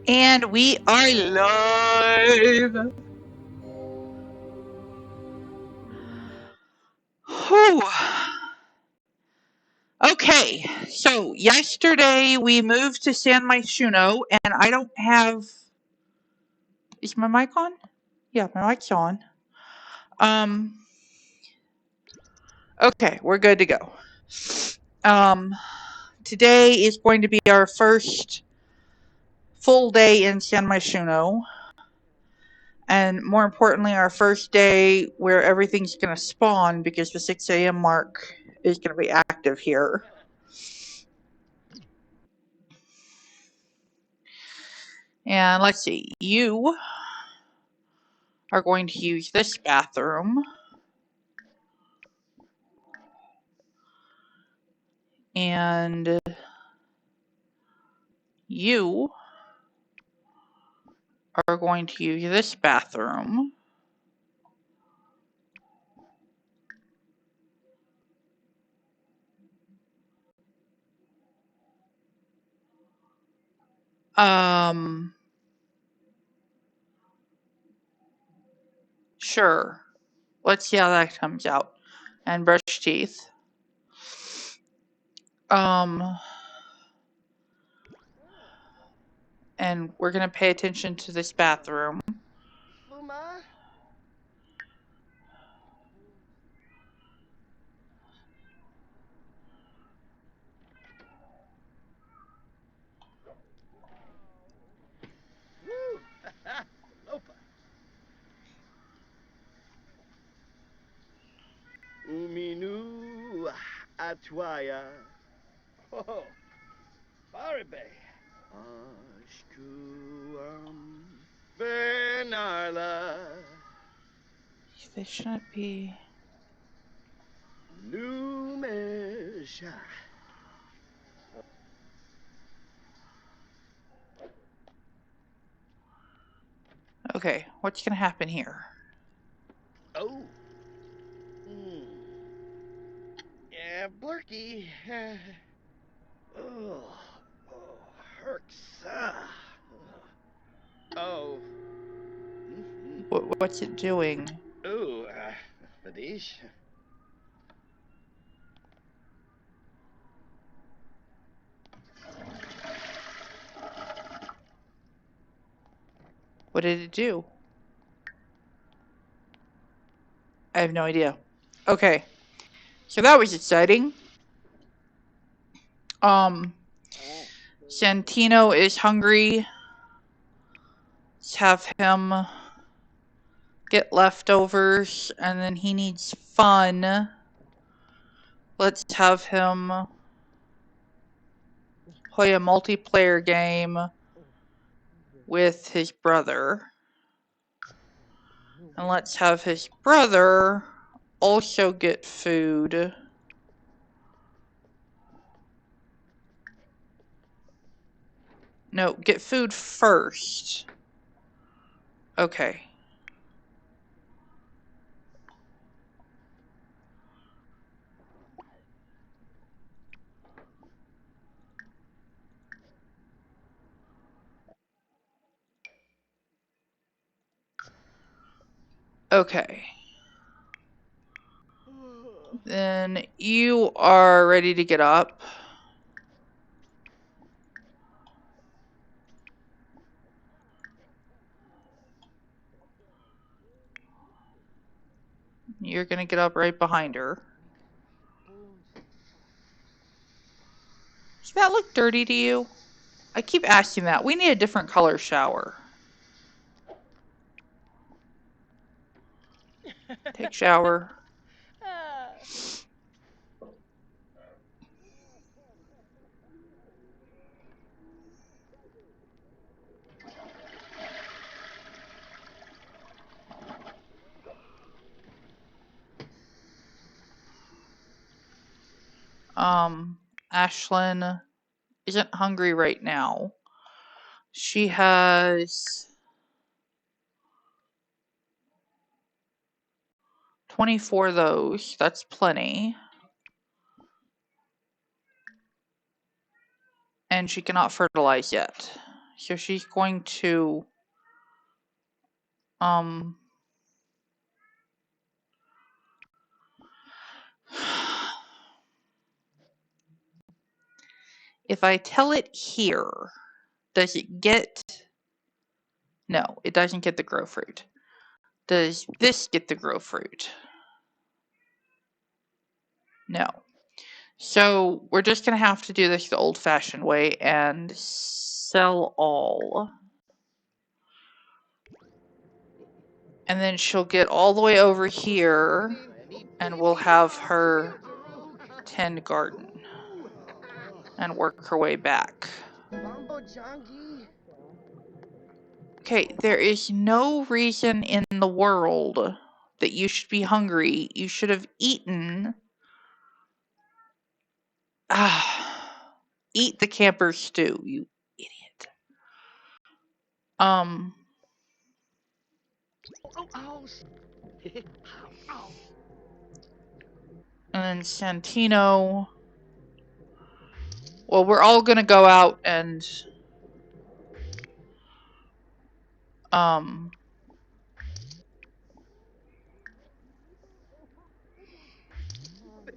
And we are live. Whew. Okay, so yesterday we moved to San Myshuno, and I don't have. Is my mic on? Yeah, my mic's on. Okay, we're good to go. Today is going to be our first full day in San Myshuno. And more importantly, our first day where everything's going to spawn because the 6 a.m. mark is going to be active here. And let's see, you are going to use this bathroom. And you are going to use this bathroom. Sure. Let's see how that comes out. And brush teeth. And we're going to pay attention to this bathroom. Luma? Woo! Lopa. Uminu Atwaya. Oh, Baribe. Ashkuam Benarla. They shouldn't be. Numesha. Okay, what's going to happen here? Oh. Yeah, Blurky. Oh, hurts. Oh. What's it doing? Ooh, Fadish. What did it do? I have no idea. Okay. So that was exciting. Santino is hungry. Let's have him get leftovers, and then he needs fun. Let's have him play a multiplayer game with his brother. And let's have his brother also get food. No, get food first. Okay. Okay. Then you are ready to get up. You're gonna get up right behind her. Does that look dirty to you? I keep asking that. We need a different color shower. Take shower. Ashlyn isn't hungry right now. She has 24 of those. That's plenty. And she cannot fertilize yet. So she's going to if I tell it here, does it get... No, it doesn't get the grow fruit. Does this get the grow fruit? No. So we're just going to have to do this the old-fashioned way and sell all. And then she'll get all the way over here, and we'll have her tend garden and work her way back. Okay, there is no reason in the world that you should be hungry. You should have eaten. Eat the camper stew, you idiot. And then Santino. Well, we're all gonna go out and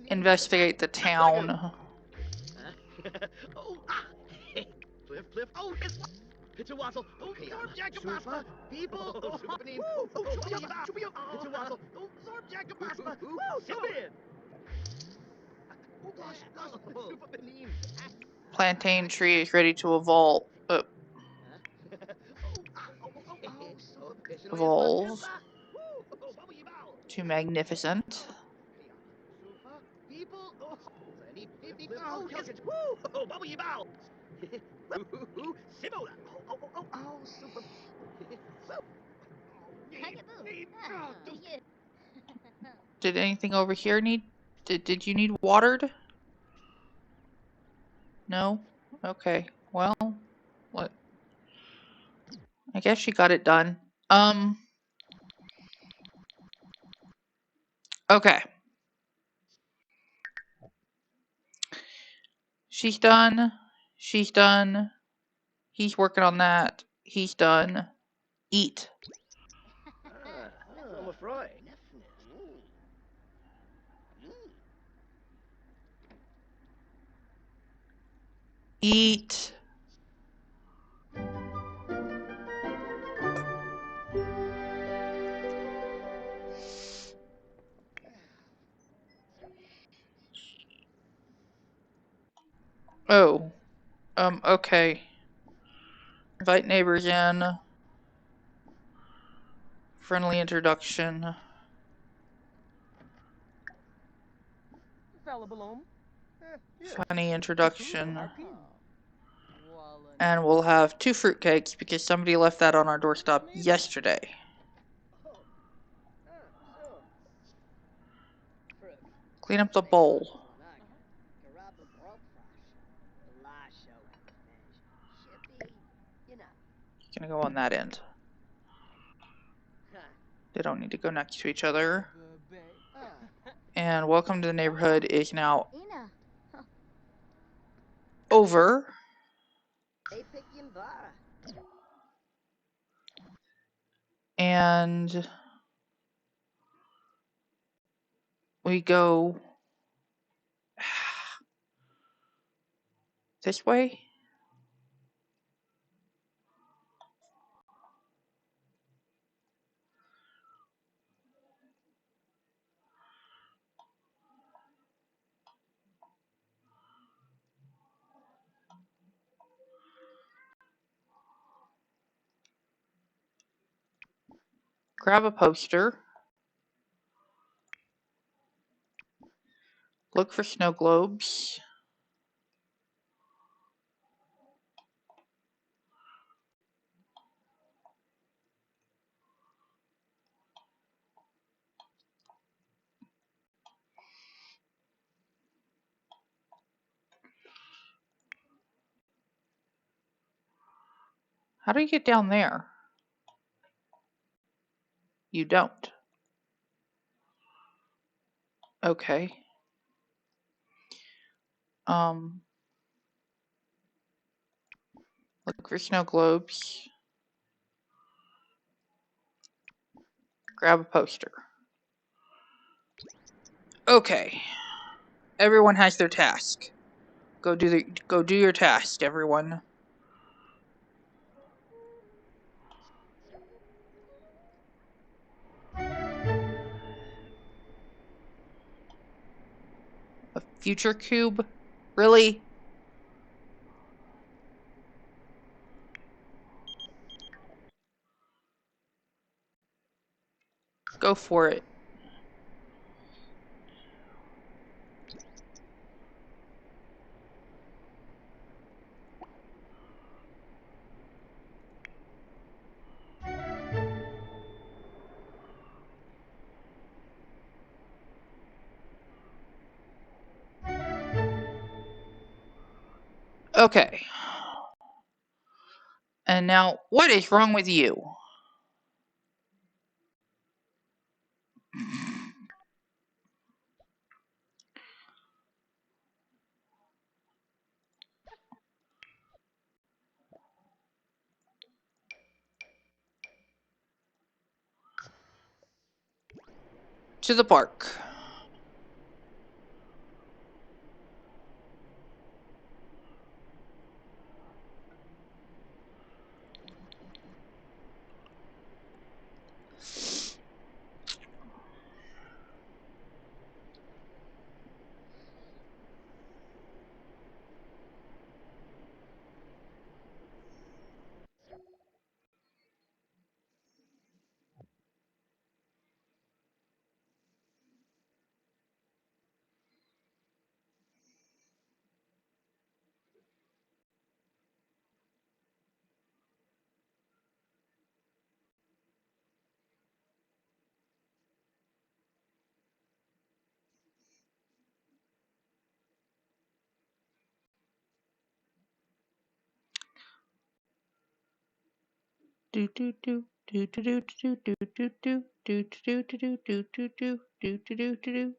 investigate the town. Plantain tree is ready to evolve. Evolve to magnificent. Did anything over here need... Did you need watered? No? Okay. Well, what? I guess she got it done. Okay. She's done. She's done. He's working on that. He's done. Eat. Eat. Oh. Okay. Invite neighbors in. Friendly introduction. Funny introduction. And we'll have 2 fruitcakes because somebody left that on our doorstep yesterday. Clean up the bowl. Gonna go on that end. They don't need to go next to each other. And welcome to the neighborhood is now over. And we go this way. Grab a poster. Look for snow globes. How do you get down there? You don't. Okay. Look for snow globes. Grab a poster. Okay. Everyone has their task. Go do your task, everyone. A future cube? Really? Go for it. Okay. And now, what is wrong with you? To the park. Do do do do do do do do do do do do do do do do do do do do.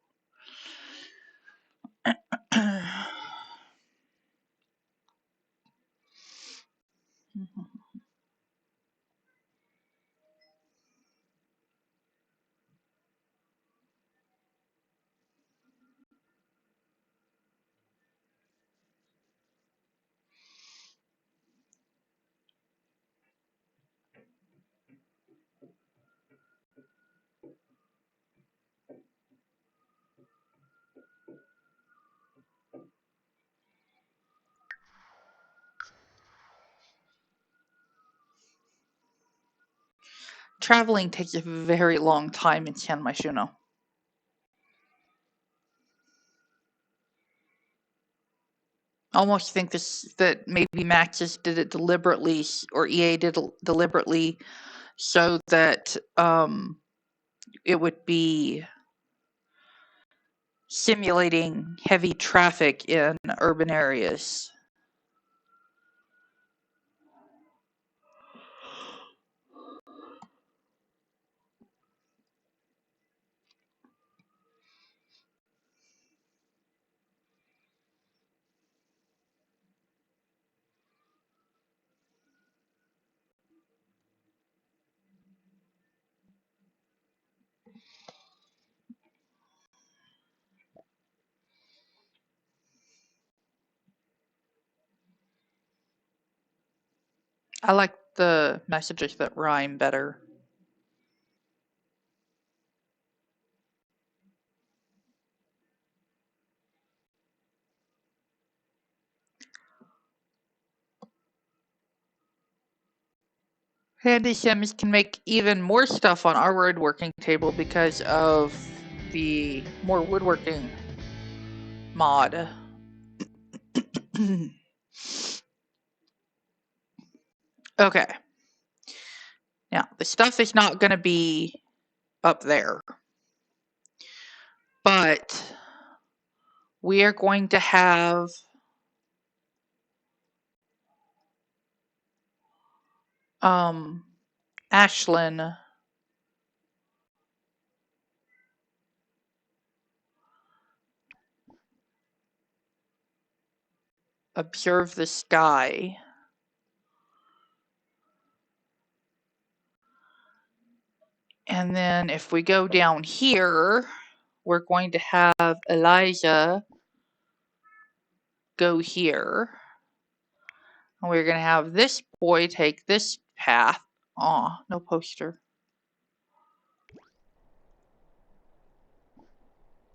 Traveling takes a very long time in San Myshuno. I almost think that maybe Maxis did it deliberately, or EA did it deliberately, so that it would be simulating heavy traffic in urban areas. I like the messages that rhyme better. Handy Sims can make even more stuff on our woodworking table because of the more woodworking mod. Okay. Now, the stuff is not going to be up there, but we are going to have Ashlyn observe the sky And then if we go down here, we're going to have Elijah go here. And we're going to have this boy take this path. Aw, no poster.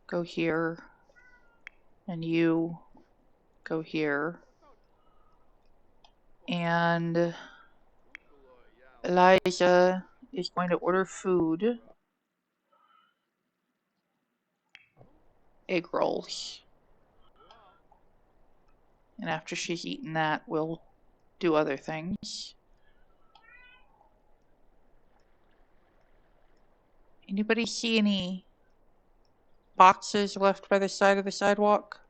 Go here. And you go here. And Elijah is going to order food. Egg rolls. And after she's eaten that, we'll do other things. Anybody see any boxes left by the side of the sidewalk?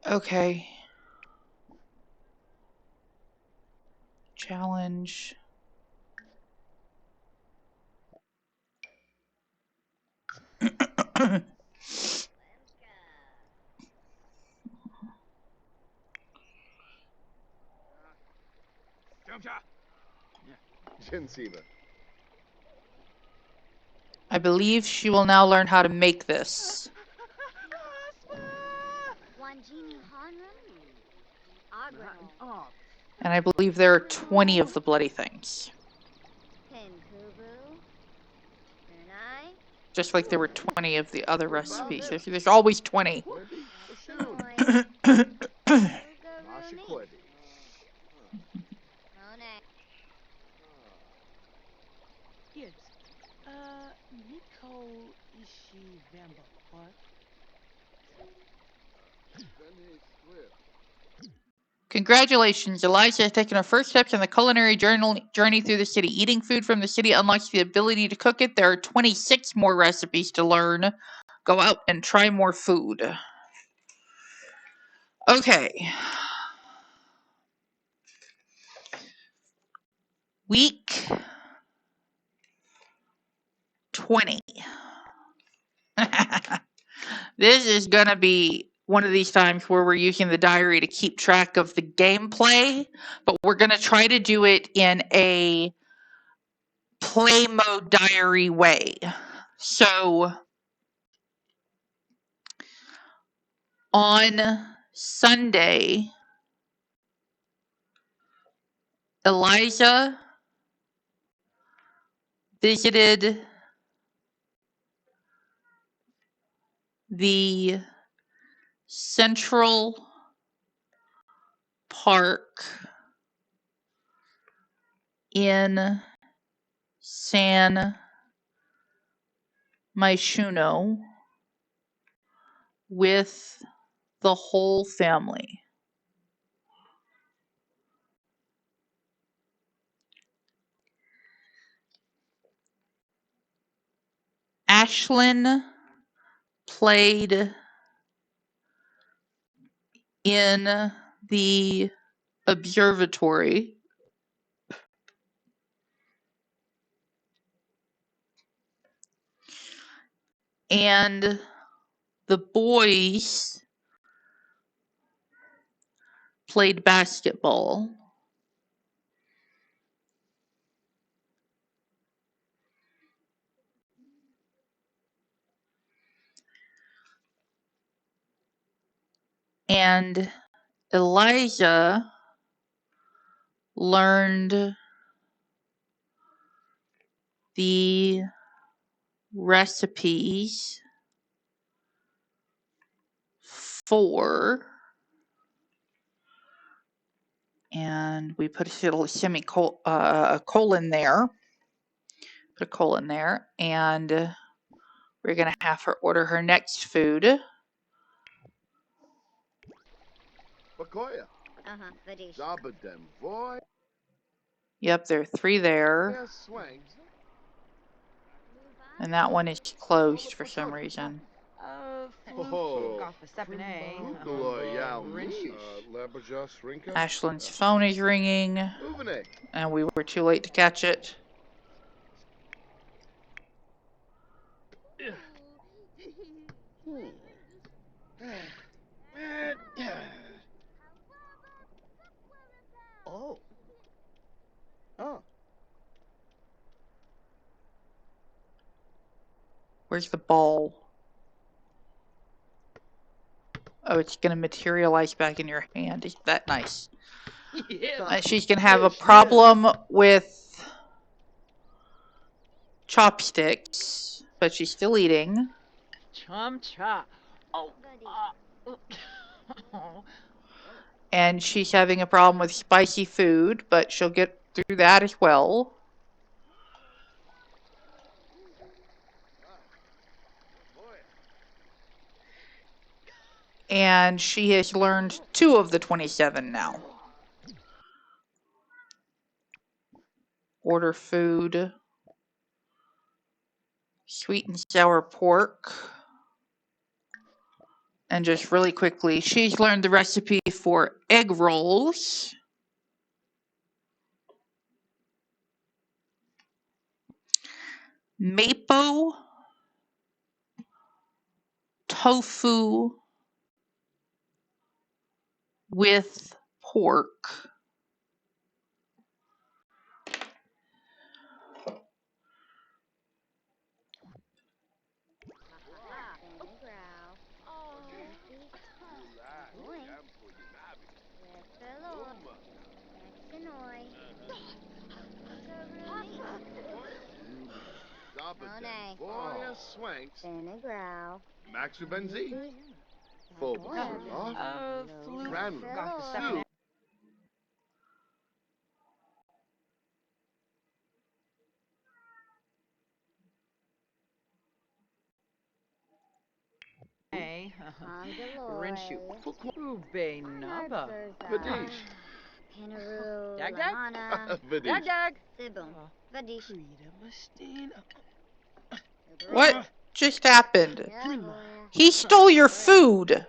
Okay. Challenge. I believe she will now learn how to make this. And I believe there are 20 of the bloody things. Just like there were 20 of the other recipes. There's always 20. Congratulations, Eliza has taken her first steps on the culinary journey through the city. Eating food from the city unlocks the ability to cook it. There are 26 more recipes to learn. Go out and try more food. Okay. Week 20. This is going to be one of these times where we're using the diary to keep track of the gameplay, but we're going to try to do it in a play mode diary way. So on Sunday, Eliza visited the Central Park in San Myshuno with the whole family. Ashlyn played in the observatory. And the boys played basketball. And Elijah learned the recipes for, and we put a little colon there. Put a colon there, and we're gonna have her order her next food. Yep, there are 3 there. And that one is closed for some reason. Ashlyn's phone is ringing, and we were too late to catch it. Oh. Oh. Where's the ball? Oh, it's gonna materialize back in your hand. Isn't that nice? Yeah. She's gonna have a Yes, problem with chopsticks, but she's still eating. Chum cha. Oh. Oh. And she's having a problem with spicy food, but she'll get through that as well. And she has learned 2 of the 27 now. Order food. Sweet and sour pork. And just really quickly, she's learned the recipe for egg rolls. Mapo tofu with pork. Hey. Rinshu. Ube naba. Dag dag. Dag dag. What just happened? He stole your food.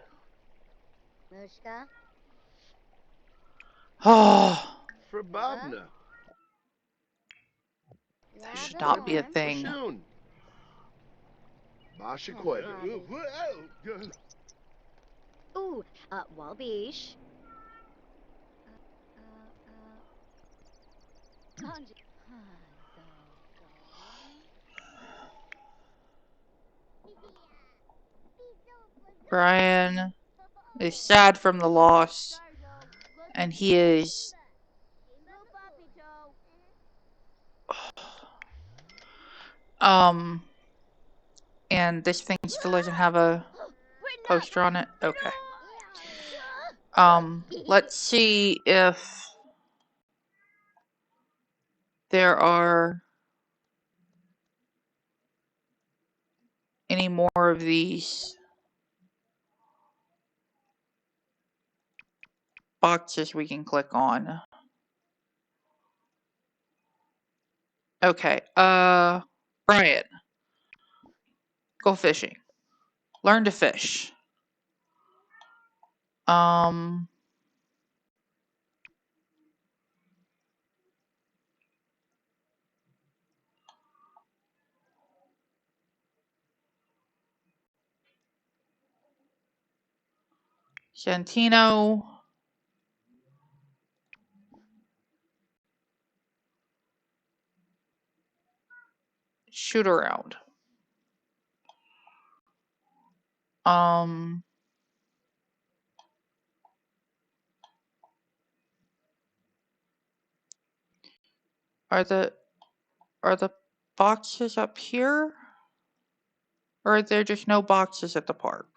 Oh, that should not be a thing. Ooh, Walbish. Brian is sad from the loss, and he is and this thing still doesn't have a poster on it. Okay. Let's see if there are any more of these boxes we can click on. Okay, Brian, go fishing. Learn to fish. Santino. Shoot around. Are the boxes up here? Or are there just no boxes at the park?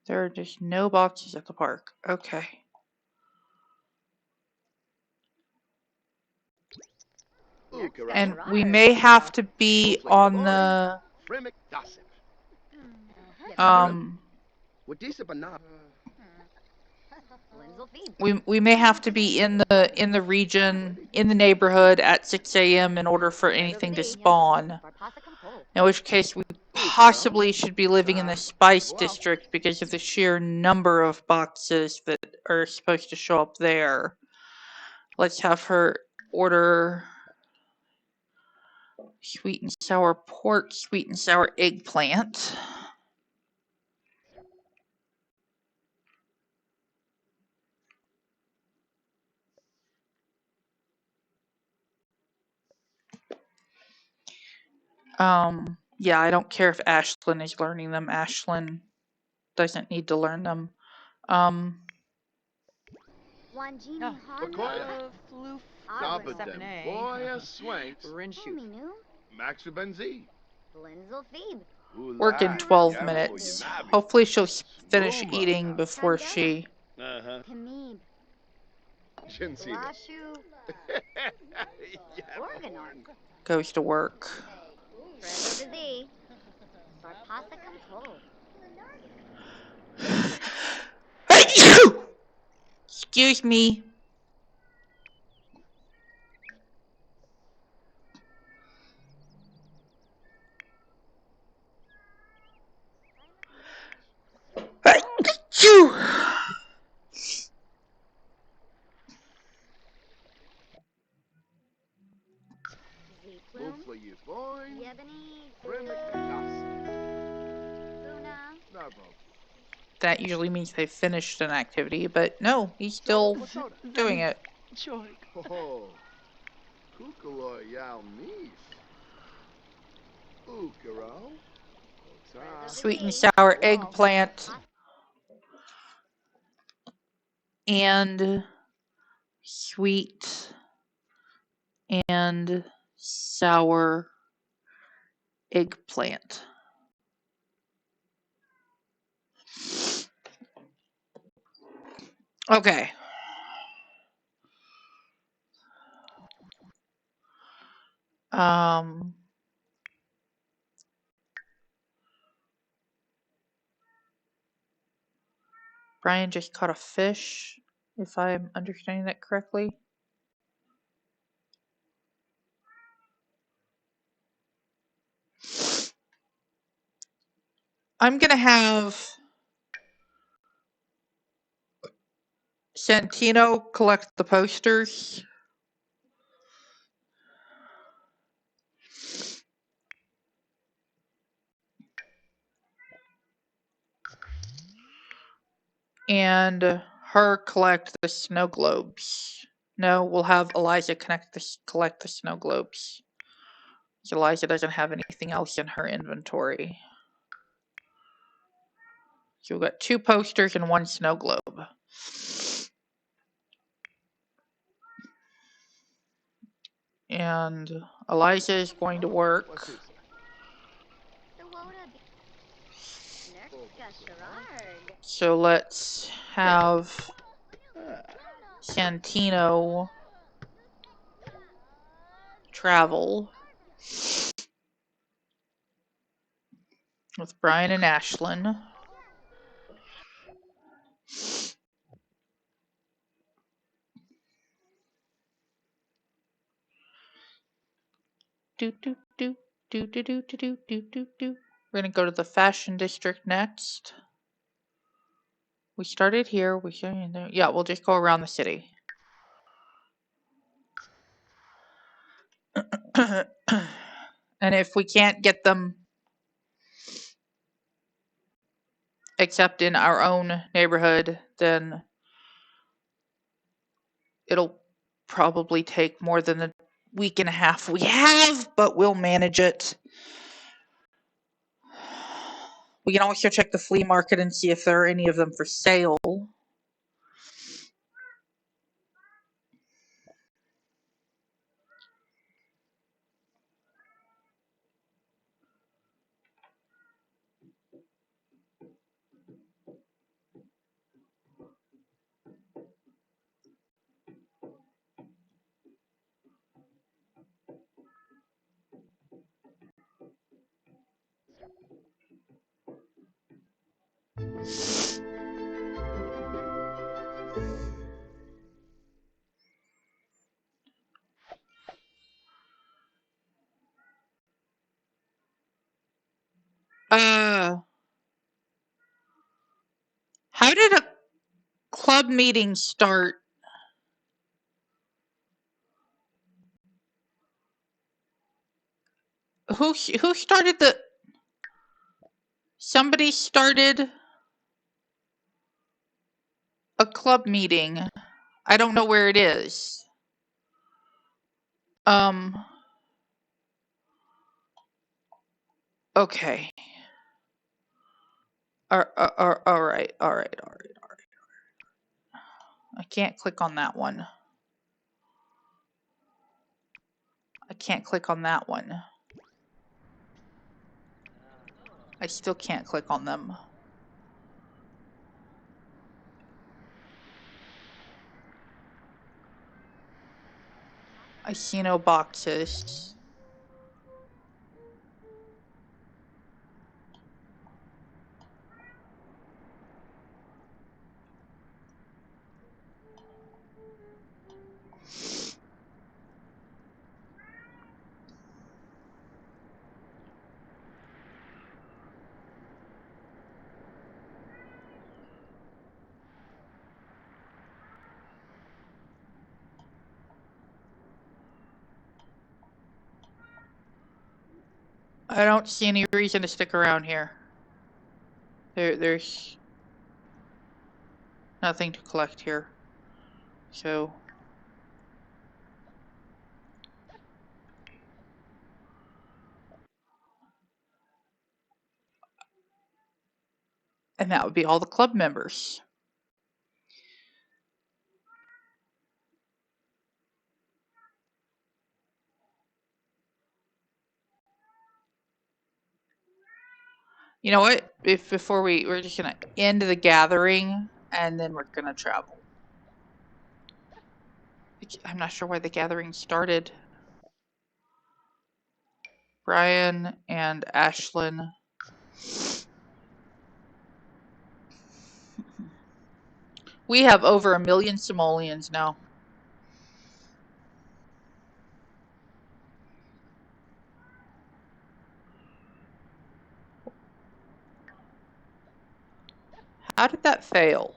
There are just no boxes at the park. Okay. And we may have to be on the we may have to be in the region, in the neighborhood at 6 a.m. in order for anything to spawn. In which case we possibly should be living in the Spice District because of the sheer number of boxes that are supposed to show up there. Let's have her order sweet and sour pork, sweet and sour eggplant. Yeah, I don't care if Ashlyn is learning them. Ashlyn doesn't need to learn them. Floof. Sabadem. Boya swanks. Rinshoot. Maxu benzi. Work in 12 minutes. Hopefully she'll finish eating before she goes to work. Excuse me. That usually means they finished an activity, but no, he's still doing it. Oh, Kukalo yal neef. Ukaro. Sweet and sour eggplant and sweet and sour eggplant. Okay. Brian just caught a fish, if I'm understanding that correctly. I'm gonna have Santino collect the posters. And her collect the snow globes. No, we'll have Eliza collect the snow globes. Eliza doesn't have anything else in her inventory. So we've got 2 posters and 1 snow globe. And Eliza is going to work. So let's have Santino travel with Brian and Ashlyn. We're gonna go to the fashion district next. We started here. Yeah, we'll just go around the city. And if we can't get them except in our own neighborhood, then it'll probably take more than the week and a half we have, but we'll manage it. We can also check the flea market and see if there are any of them for sale. How did a club meeting start? Who started the... Somebody started a club meeting. I don't know where it is. Okay. All right. I can't click on that one. I can't click on that one. I still can't click on them. I see no boxes. I don't see any reason to stick around here. There's nothing to collect here. So... And that would be all the club members. You know what? We're just gonna end the gathering and then we're gonna travel. I'm not sure why the gathering started. Brian and Ashlyn. We have over 1 million simoleons now. How did that fail?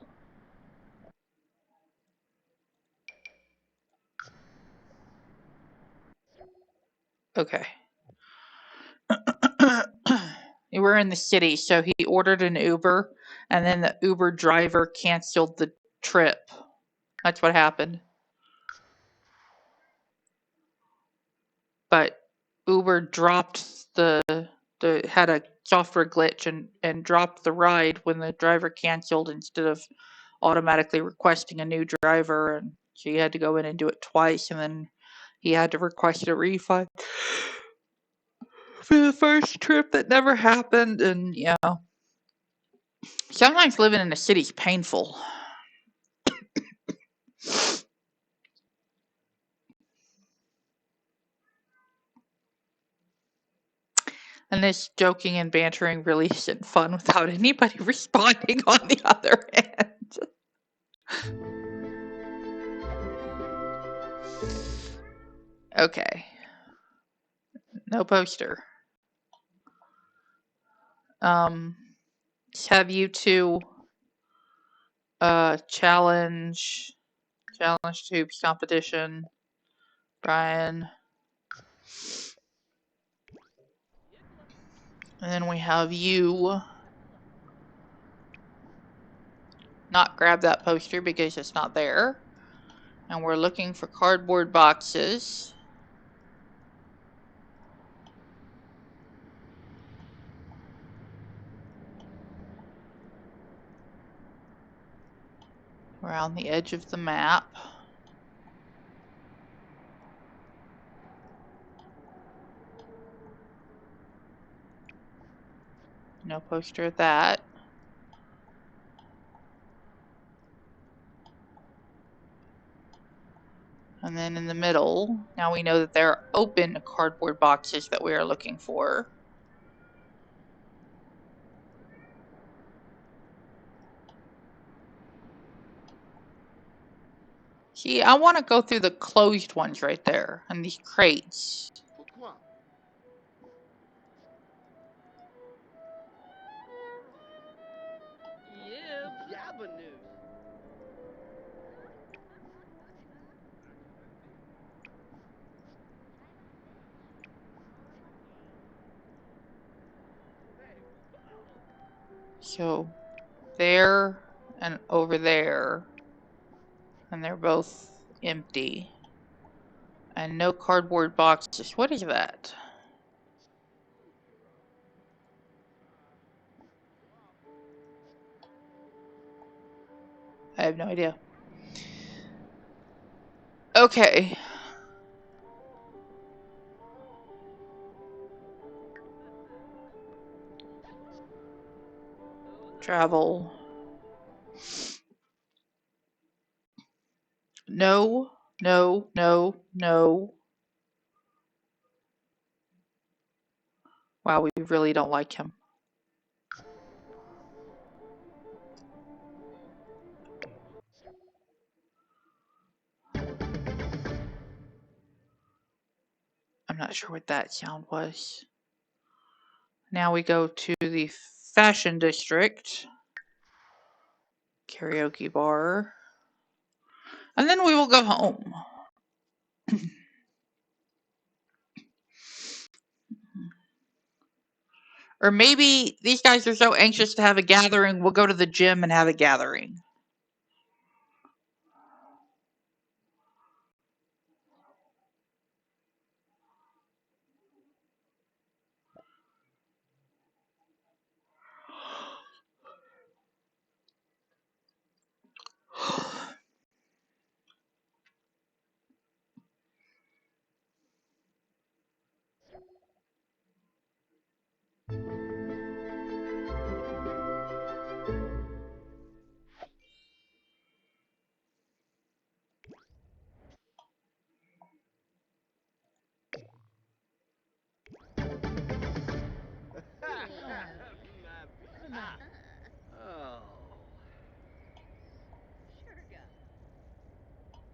Okay. We're in the city, so he ordered an Uber, and then the Uber driver canceled the trip. That's what happened. But Uber dropped had a software glitch and dropped the ride when the driver canceled instead of automatically requesting a new driver, and so he had to go in and do it twice, and then he had to request a refund for the first trip that never happened. And yeah, sometimes living in the city's painful. And this joking and bantering really isn't fun without anybody responding on the other end. Okay. No poster. Let's have you two challenge tubes competition. Brian. And then we have you not grab that poster because it's not there. And we're looking for cardboard boxes. Around the edge of the map. No poster of that. And then in the middle, now we know that there are open cardboard boxes that we are looking for. See, I want to go through the closed ones right there and these crates. Pourquoi? Yep. Yabanu. So, there and over there. And they're both empty. And no cardboard boxes. What is that? I have no idea. Okay. Travel. No, no, no, no. Wow, we really don't like him. I'm not sure what that sound was. Now we go to the fashion district. Karaoke bar. And then we will go home. Or maybe these guys are so anxious to have a gathering, we'll go to the gym and have a gathering. Oh.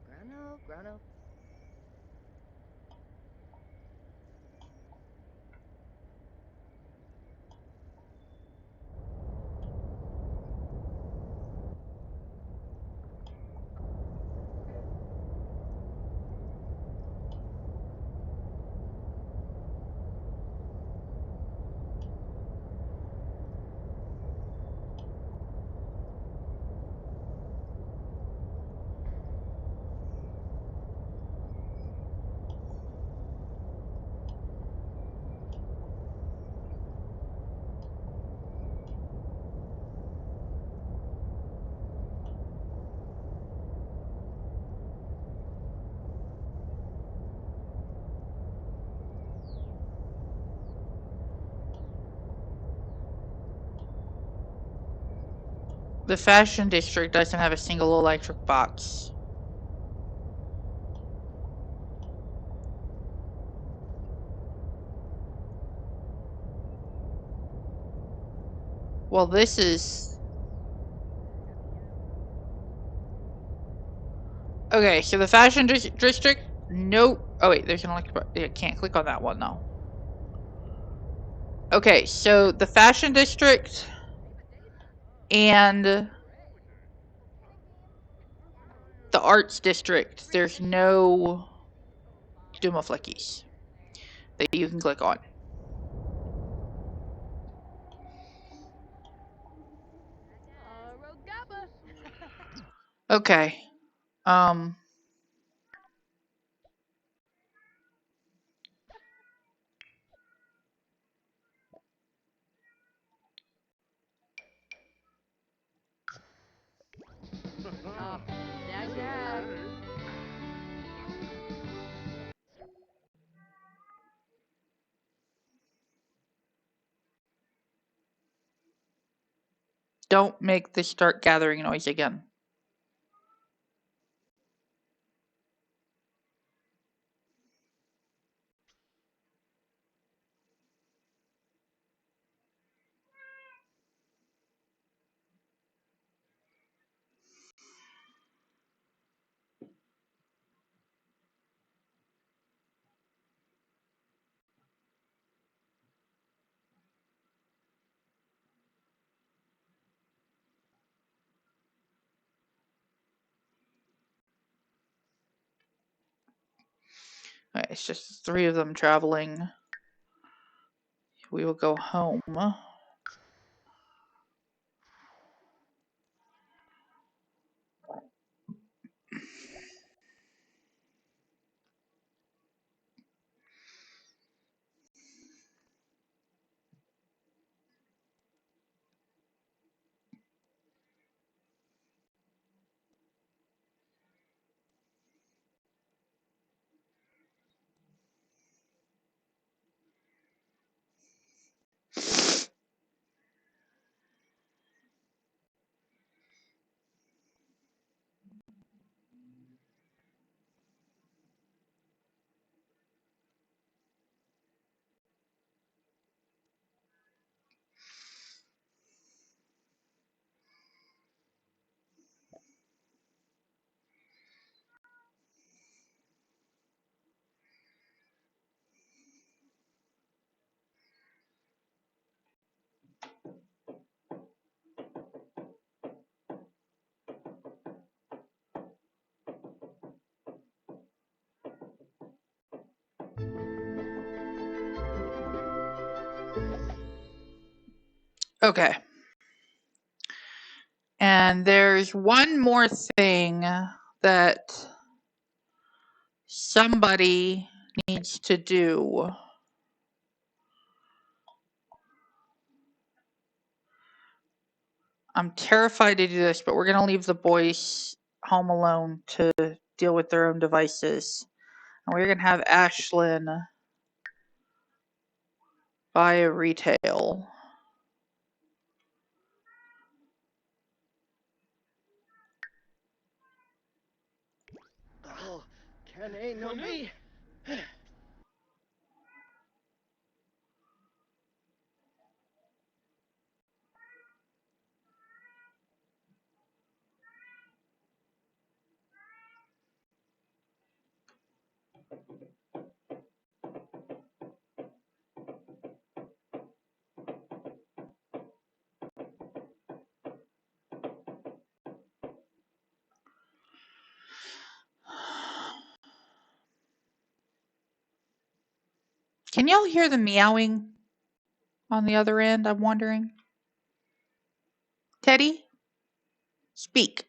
Grano, grano. The fashion district doesn't have a single electric box. Well, this is... Okay, so the fashion district... Nope. Oh, wait, there's an electric box. Yeah, can't click on that one, though. Okay, so the fashion district and the arts district, there's no Duma Fleckies that you can click on. Okay. Don't make the start gathering noise again. Okay, it's just 3 of them traveling. We will go home. Okay. And there's one more thing that somebody needs to do. I'm terrified to do this, but we're going to leave the boys home alone to deal with their own devices. And we're going to have Ashlyn buy a retail. Oh, can ain't no me. Can y'all hear the meowing on the other end? I'm wondering. Teddy, speak.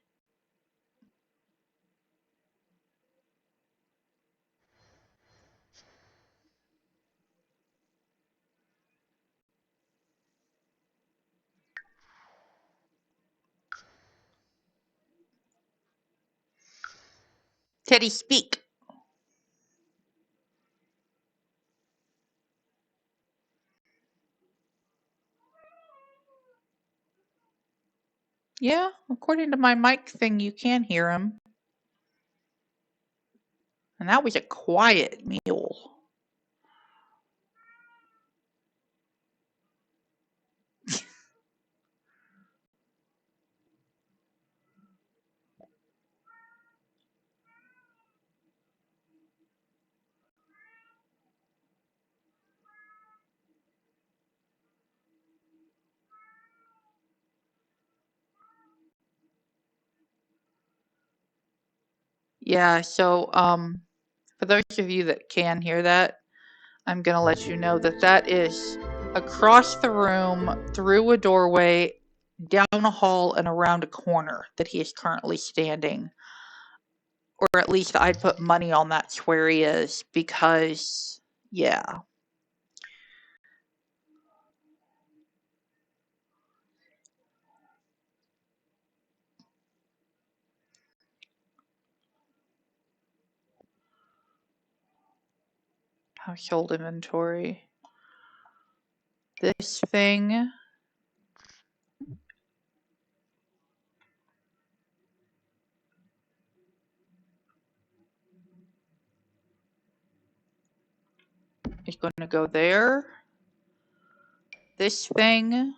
Teddy, speak. Yeah, according to my mic thing, you can hear him. And that was a quiet meal. Yeah, so for those of you that can hear that, I'm going to let you know that that is across the room, through a doorway, down a hall, and around a corner that he is currently standing. Or at least I'd put money on that's where he is, because, yeah. Household inventory. This thing is going to go there. This thing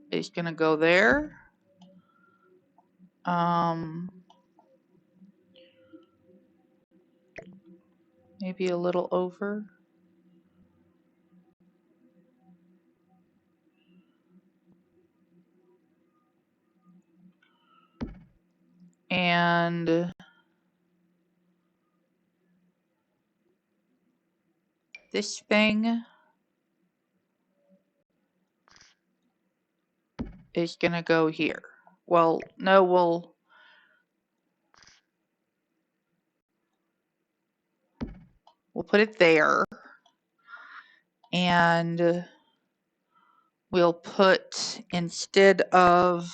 is going to go there. Maybe a little over. And this thing is gonna go here. Well, no, we'll put it there. And we'll put, instead of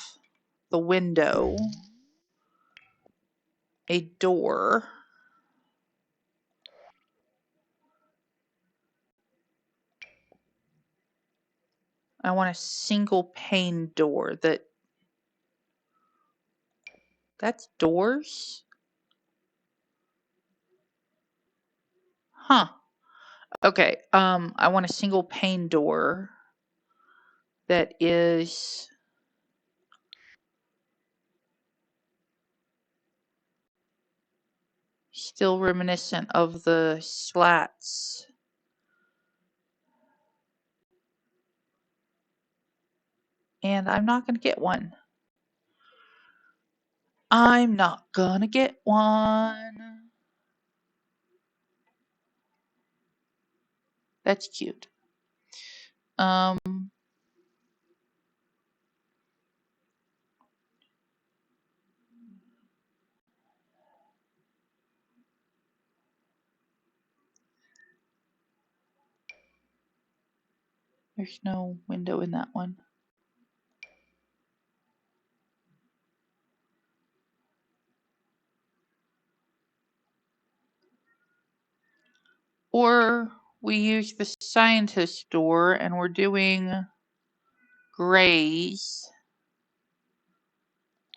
the window, a door. I want a single pane door that's doors? Huh. Okay, I want a single pane door that is still reminiscent of the slats. And I'm not gonna get one. I'm not gonna get one. That's cute. There's no window in that one. Or we use the scientist door and we're doing grays.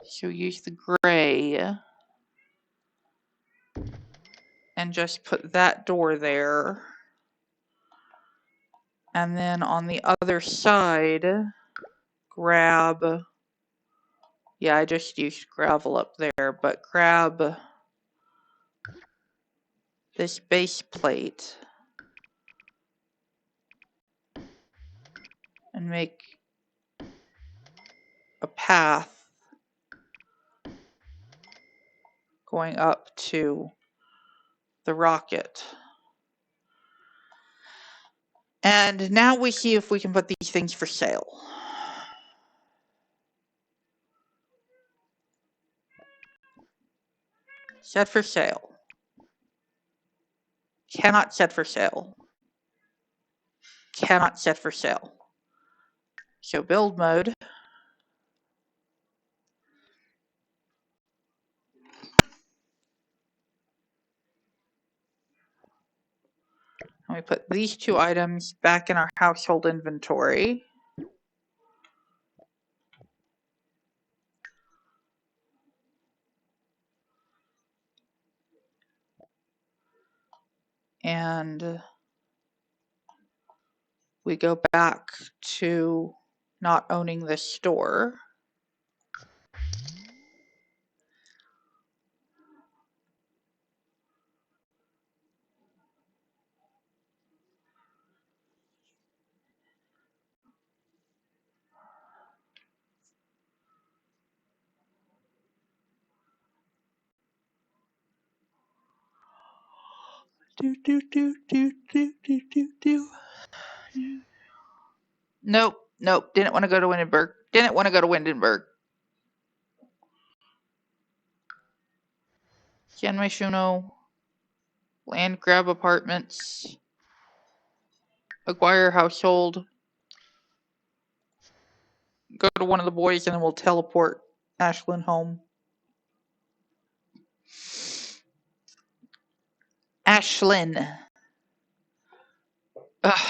So use the gray and just put that door there. And then on the other side, grab, yeah, I just used gravel up there, but grab this base plate and make a path going up to the rocket. And now we see if we can put these things for sale. Set for sale. Cannot set for sale. Cannot set for sale. So build mode. And we put these two items back in our household inventory. And we go back to not owning this store. Nope, nope, didn't want to go to Windenburg. Didn't want to go to Windenburg. San Myshuno, land grab apartments, Aguirre household. Go to one of the boys and then we'll teleport Ashlyn home. Ashlyn.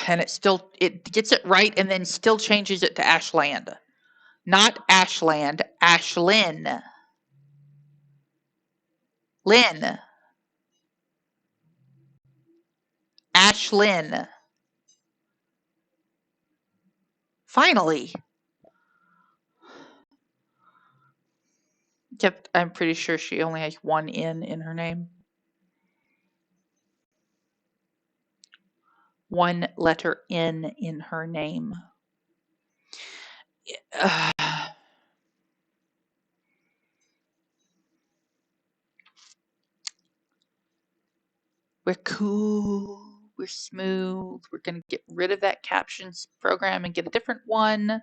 And it gets it right and then still changes it to Ashland. Not Ashland, Ashlyn. Lynn. Ashlyn. Finally. Except I'm pretty sure she only has one N in her name. One letter N in her name. We're cool. We're smooth. We're going to get rid of that captions program and get a different one.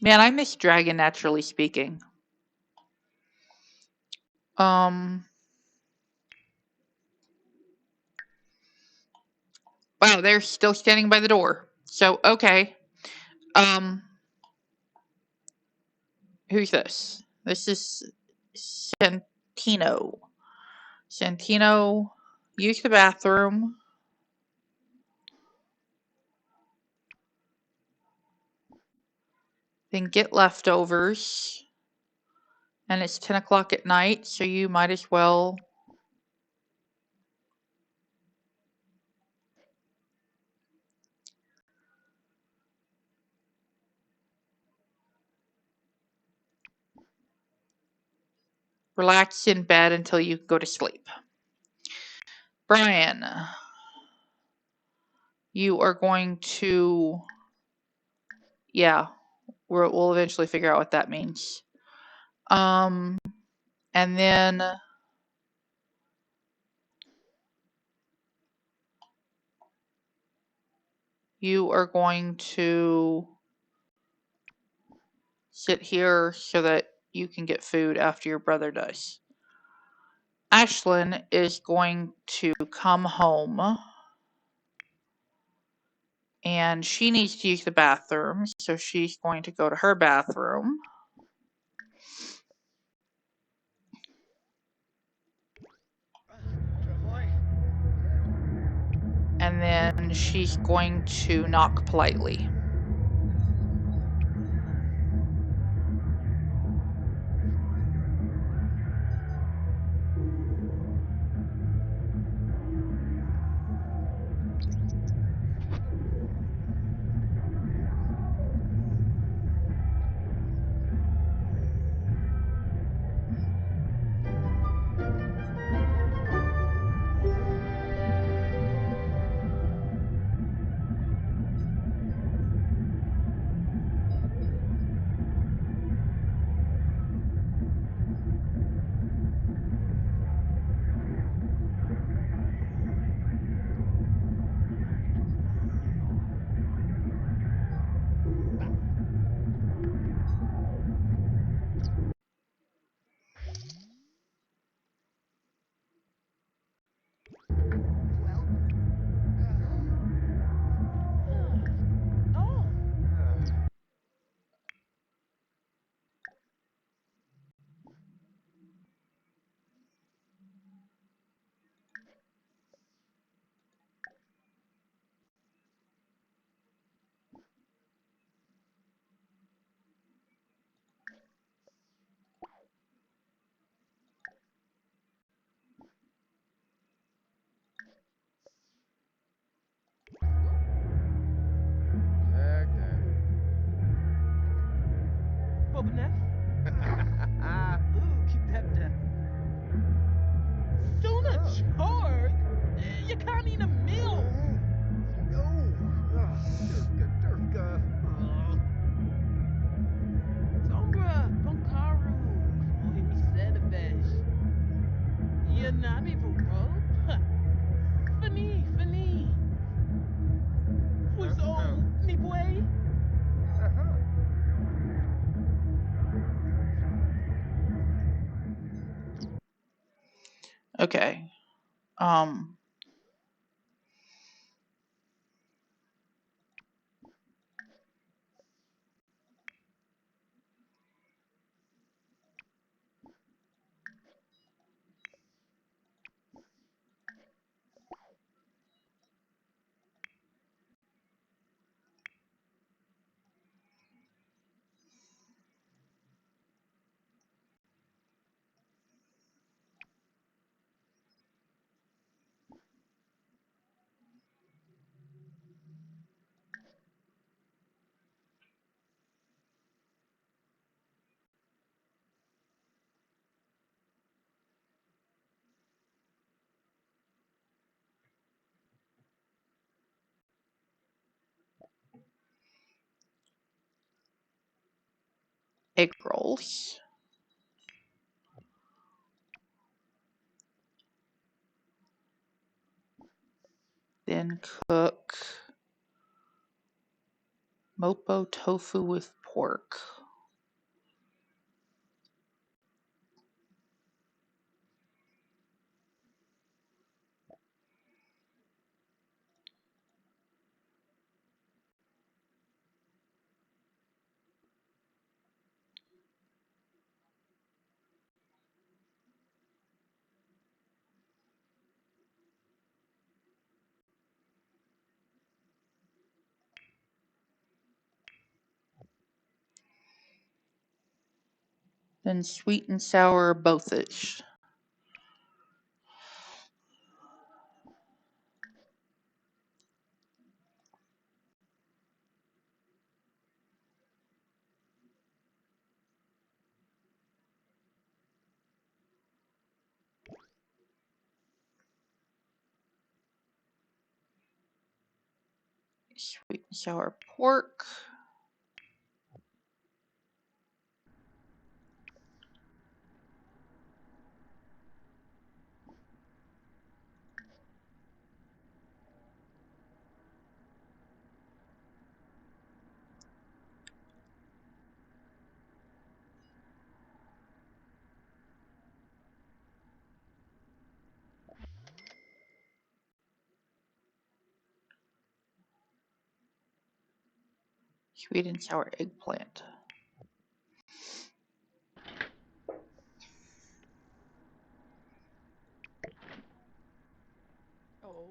Man, I miss Dragon, naturally speaking. Wow, they're still standing by the door. So, okay. Who's this? This is Santino. Santino, use the bathroom. Then get leftovers. And it's 10 o'clock at night, so you might as well relax in bed until you go to sleep. Brian, you are going to, yeah, we'll eventually figure out what that means. And then you are going to sit here so that you can get food after your brother does. Ashlyn is going to come home and she needs to use the bathroom, so she's going to go to her bathroom. And then she's going to knock politely. Okay. egg rolls. Then cook Mopo tofu with pork. Then sweet and sour bothish. Sweet and sour pork. Sweet and sour eggplant. Oh.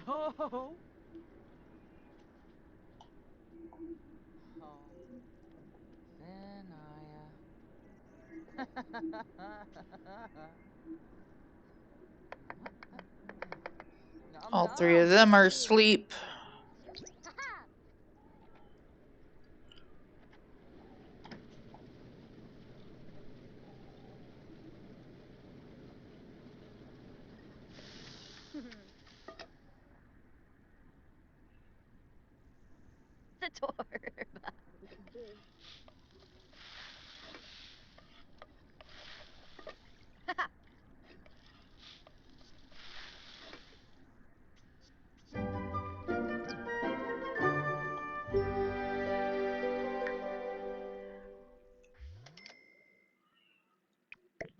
Oh. Oh. Nom All three of nom. them are asleep. Satorb.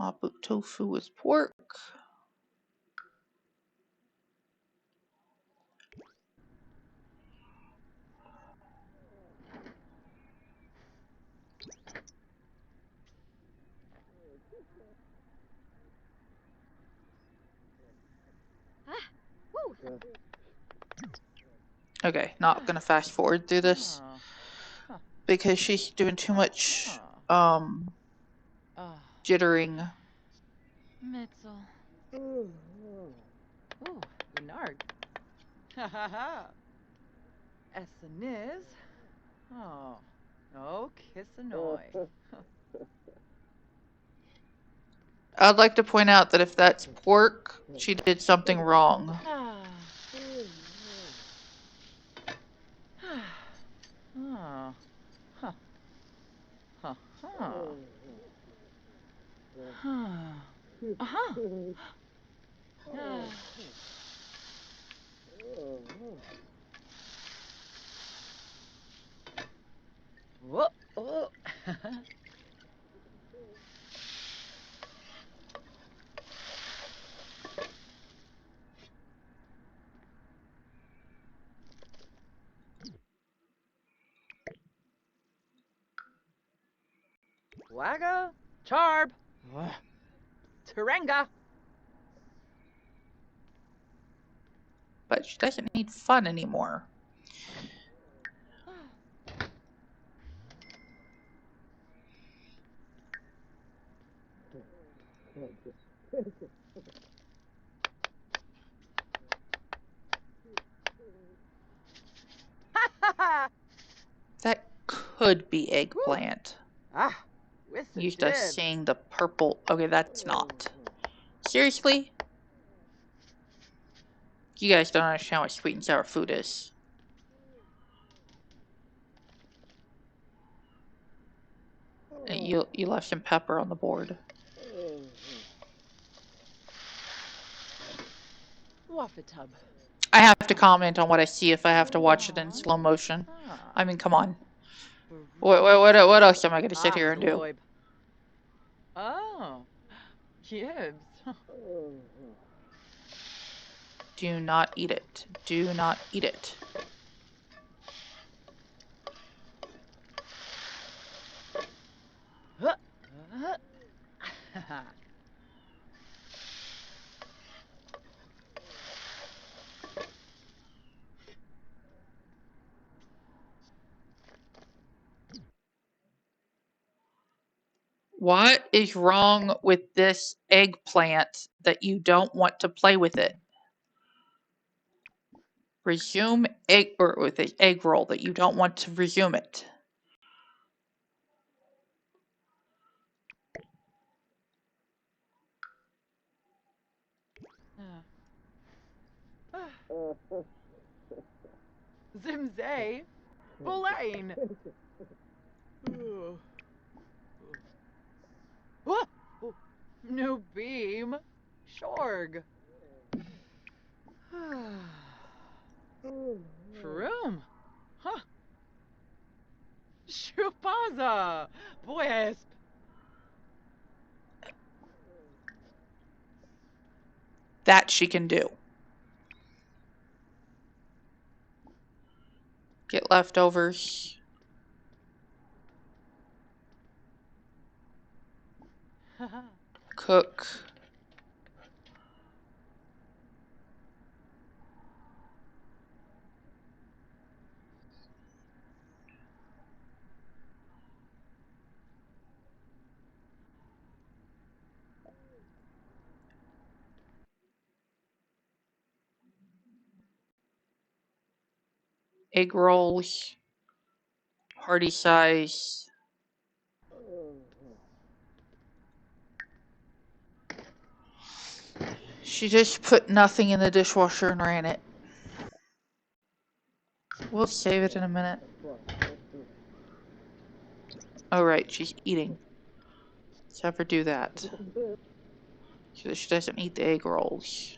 Mapo tofu with pork. Woo. Okay, not gonna fast forward through this because she's doing too much jittering. Mitzel. Ooh, Bernard. Ha ha ha. Esseniz. Oh. Oh, Kisanoy. I'd like to point out that if that's pork, she did something wrong. Ah. Oh. Huh. Huh. Huh. Huh. Uh-huh. Whoa. Oh. Wagga. Charb. Taranga. But she doesn't need fun anymore. That could be eggplant. Ah. Wissam. used to seeing the purple. Okay, that's not. Seriously? You guys don't understand what sweet and sour food is. You left some pepper on the board. Waffle tub. I have to comment on what I see if I have to watch it in slow motion. I mean, come on. What else am I going to sit here and do? Oh, yes. Do not eat it. Do not eat it. What is wrong with this eggplant that you don't want to play with it? Resume egg or with the egg roll that you don't want to resume it. Zimzay. Boulain. No beam. Shorg. Froom. Huh. Shupaza. Boyesp. That she can do. Get leftovers. Cook. Egg rolls. Party size. She just put nothing in the dishwasher and ran it. We'll save it in a minute. Oh, right, she's eating. Let's have her do that. So she doesn't eat the egg rolls.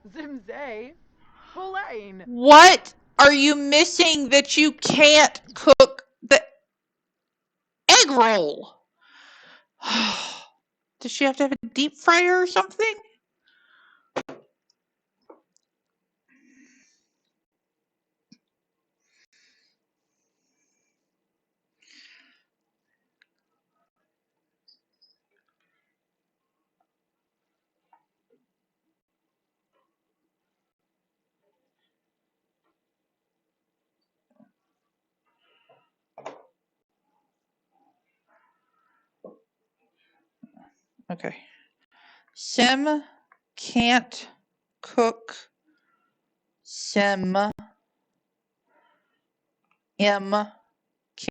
Zimzay. Boulain. What are you missing that you can't cook the egg roll? Does she have to have a deep fryer or something? Okay. Sim can't cook. Sim M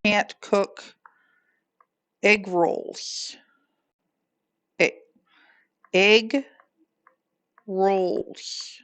can't cook egg rolls. Egg rolls.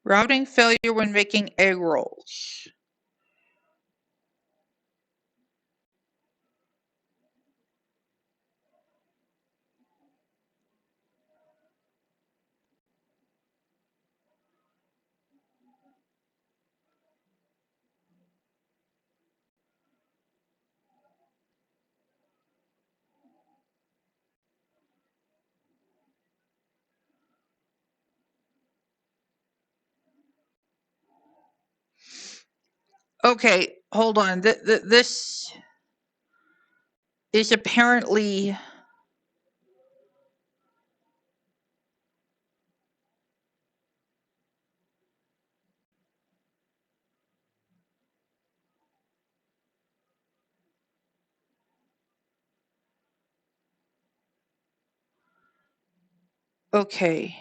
Routing failure when making egg rolls. Okay, hold on. This is apparently... Okay.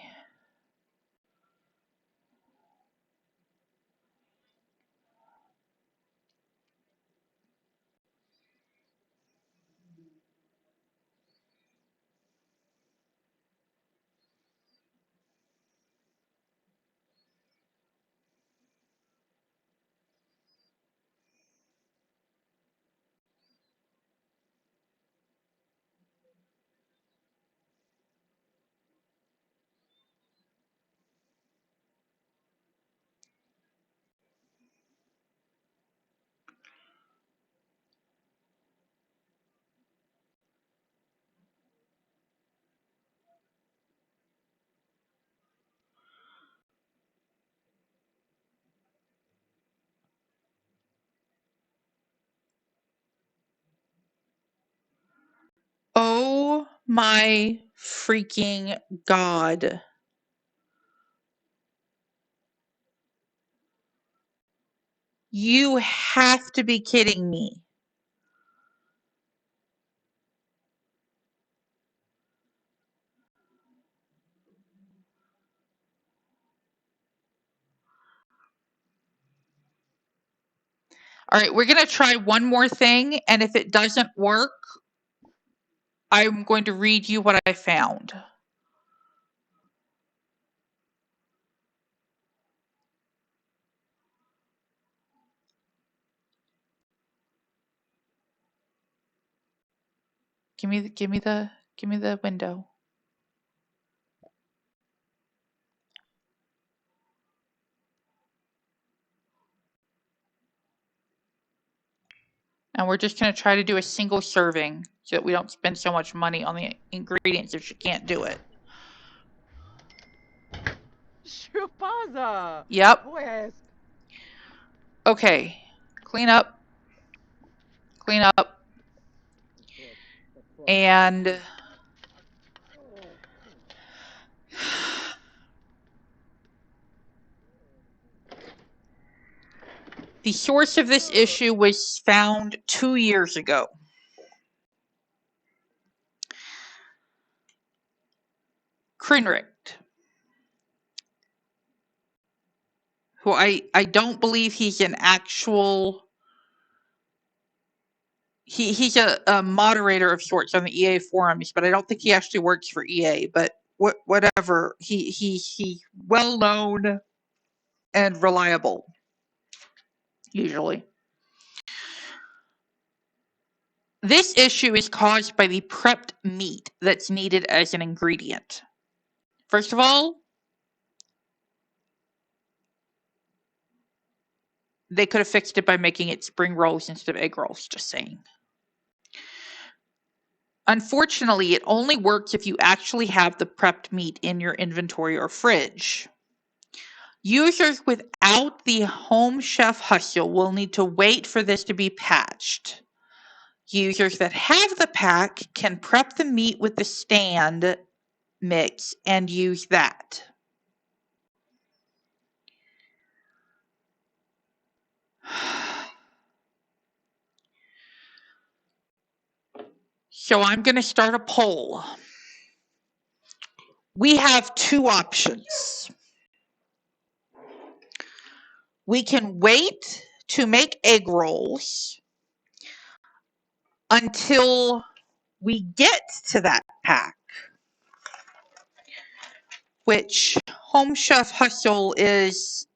Oh my freaking God. You have to be kidding me. All right, we're going to try one more thing, and if it doesn't work, I'm going to read you what I found. Give me the window. And we're just going to try to do a single serving so that we don't spend so much money on the ingredients if you can't do it. Shupaza! Yep. Boy, ass. Okay. Clean up. Clean up. And the source of this issue was found 2 years ago. Krinricht, who I don't believe he's an actual... He's a moderator of sorts on the EA forums, but I don't think he actually works for EA. But whatever, he's well known and reliable, usually. This issue is caused by the prepped meat that's needed as an ingredient. First of all, they could have fixed it by making it spring rolls instead of egg rolls, just saying. Unfortunately, it only works if you actually have the prepped meat in your inventory or fridge. Users without the Home Chef hustle will need to wait for this to be patched. Users that have the pack can prep the meat with the stand mix and use that. So I'm going to start a poll. We have two options. We can wait to make egg rolls until we get to that pack, which Home Chef Hustle is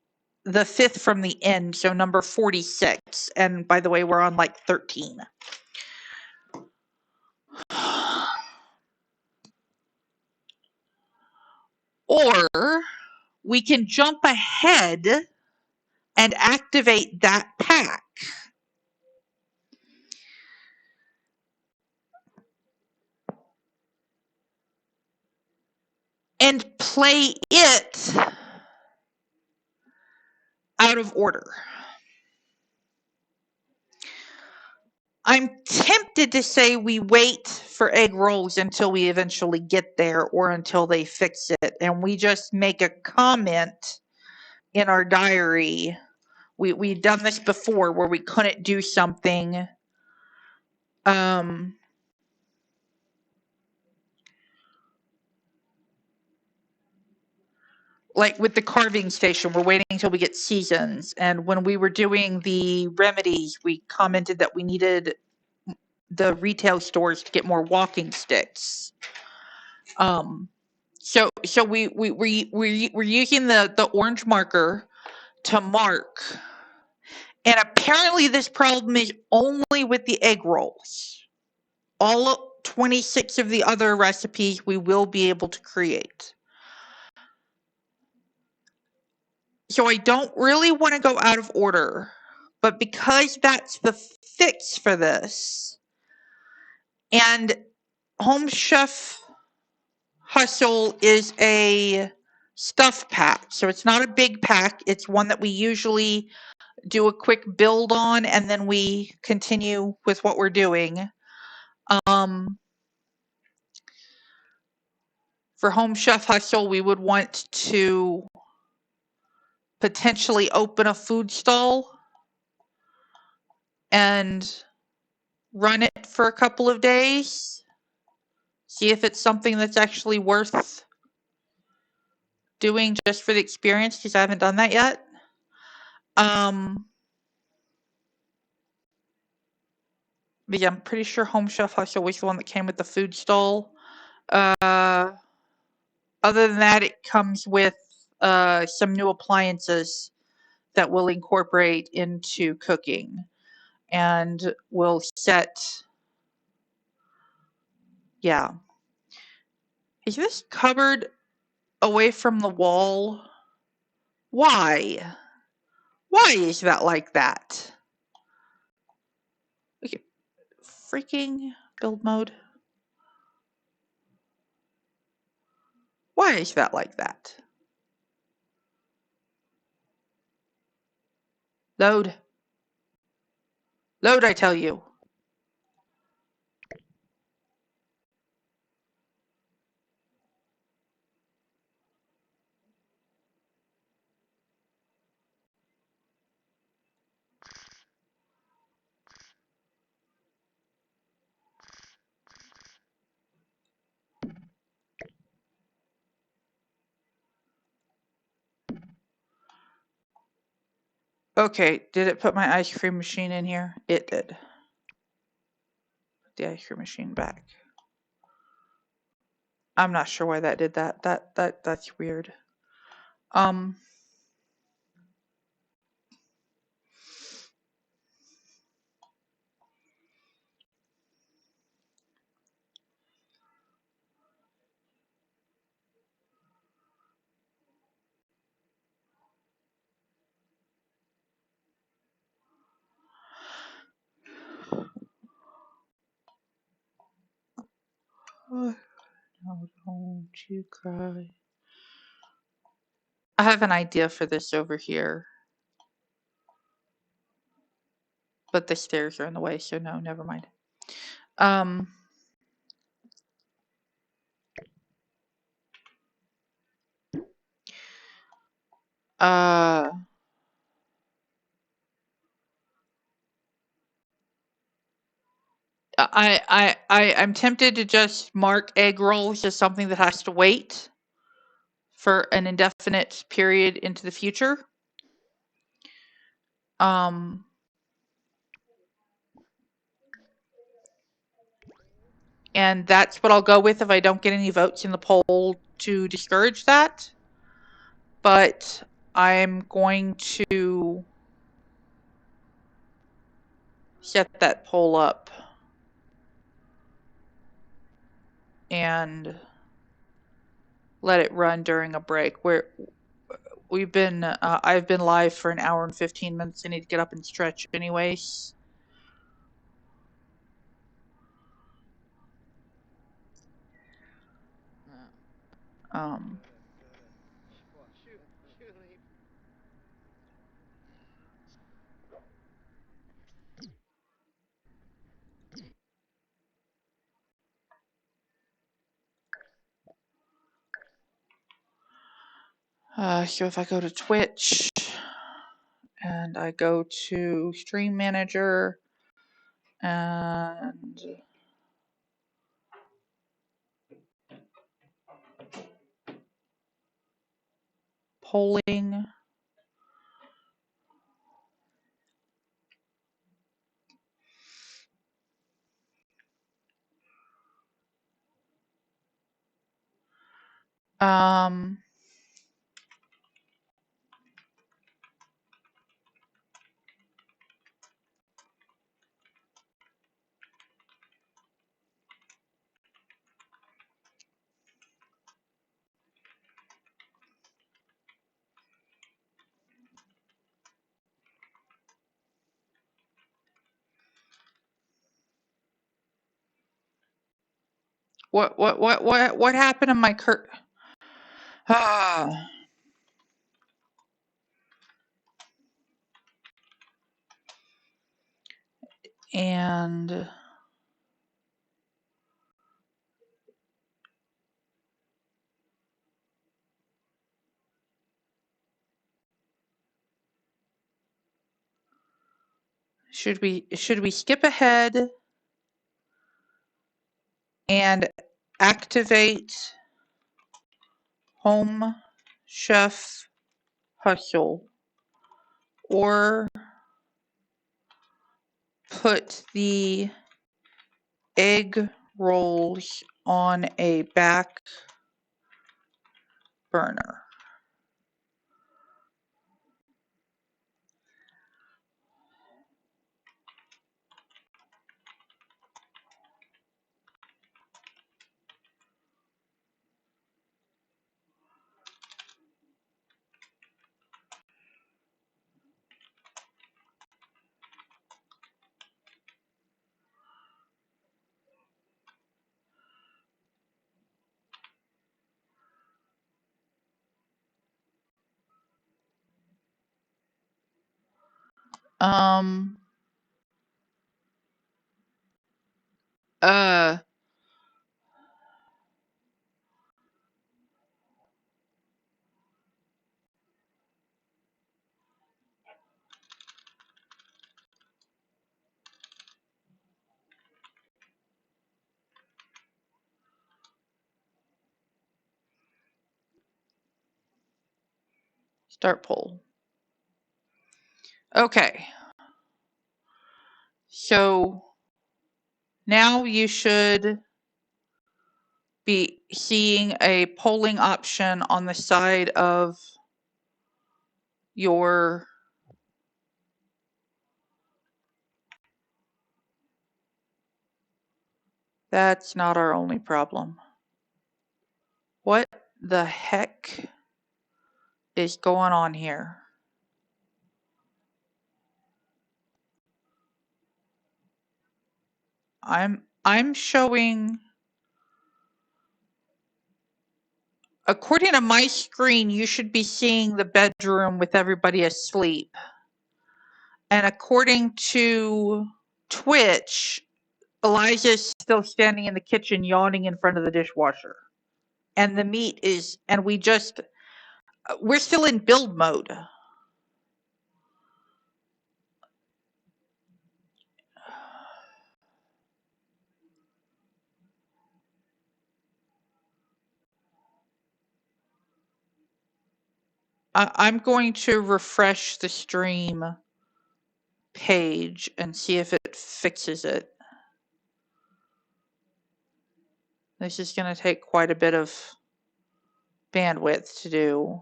the fifth from the end, so number 46. And by the way, we're on like 13. Or we can jump ahead and activate that pack. And play it out of order. I'm tempted to say we wait for egg rolls until we eventually get there or until they fix it, and we just make a comment in our diary. We've done this before where we couldn't do something. Like with the carving station, we're waiting until we get seasons. And when we were doing the remedies, we commented that we needed the retail stores to get more walking sticks. So we're using the orange marker to mark. And apparently this problem is only with the egg rolls. All 26 of the other recipes we will be able to create. So I don't really want to go out of order, but because that's the fix for this, and Home Chef Hustle is a stuff pack, so it's not a big pack. It's one that we usually do a quick build on, and then we continue with what we're doing. For Home Chef Hustle, we would want to potentially open a food stall and run it for a couple of days. See if it's something that's actually worth doing just for the experience, because I haven't done that yet. But yeah, I'm pretty sure Home Chef Hustle was the one that came with the food stall. Other than that, it comes with some new appliances that we'll incorporate into cooking. And we'll set... Yeah. Is this cupboard away from the wall? Why? Why is that like that? Okay. Freaking build mode. Why is that like that? Load. Load, I tell you. Okay, did it put my ice cream machine in here? It did. Put the ice cream machine back. I'm not sure why that did that. That's weird. Oh, no, don't you cry. I have an idea for this over here. But the stairs are in the way, so no, never mind. I'm tempted to just mark egg rolls as something that has to wait for an indefinite period into the future. And that's what I'll go with if I don't get any votes in the poll to discourage that. But I'm going to set that poll up and let it run during a break. I've been live for an hour and 15 minutes. I need to get up and stretch anyways. So if I go to Twitch and I go to Stream Manager and polling, what happened to my and should we skip ahead and activate Home Chef Hustle, or put the egg rolls on a back burner? Uh, Start poll. Okay. So now you should be seeing a polling option on the side of your That's not our only problem. What the heck is going on here? I'm showing, according to my screen, you should be seeing the bedroom with everybody asleep. And according to Twitch, Elijah's still standing in the kitchen yawning in front of the dishwasher. And the meat is, and we're still in build mode. I'm going to refresh the stream page and see if it fixes it. This is going to take quite a bit of bandwidth to do.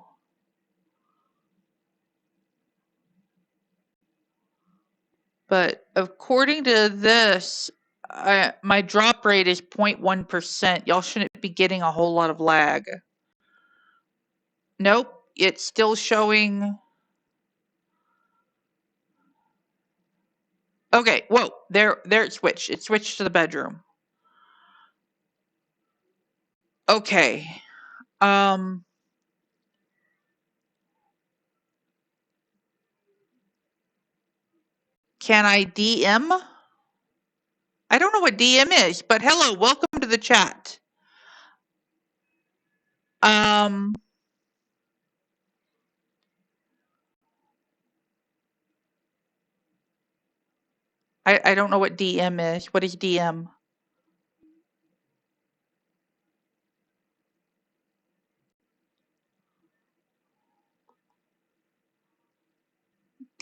But according to this, my drop rate is 0.1%. Y'all shouldn't be getting a whole lot of lag. Nope, it's still showing. Okay, whoa, there it switched. It switched to the bedroom. Okay. Can I DM? I don't know what DM is, but hello, welcome to the chat. I don't know what DM is. What is DM?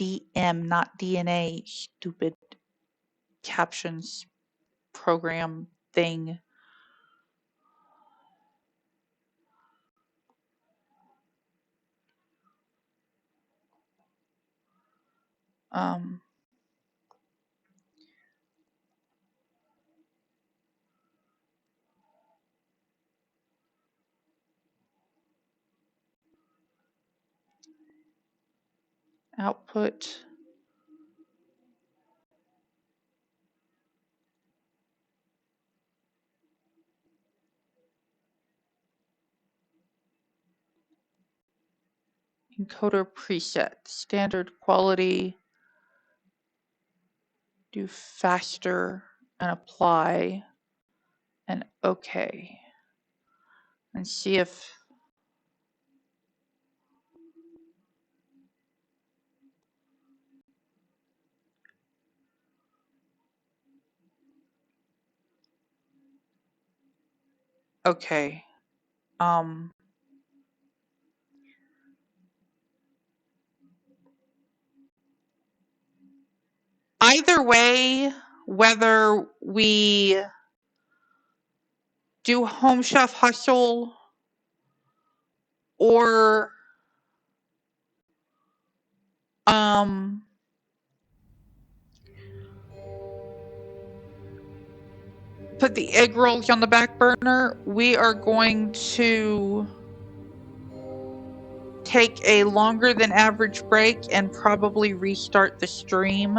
DM, not DNA, stupid captions program thing. Output. Encoder preset. Standard quality. Do faster and apply and OK. And see if okay. Either way, whether we do Home Chef Hustle or put the egg rolls on the back burner, we are going to take a longer than average break and probably restart the stream.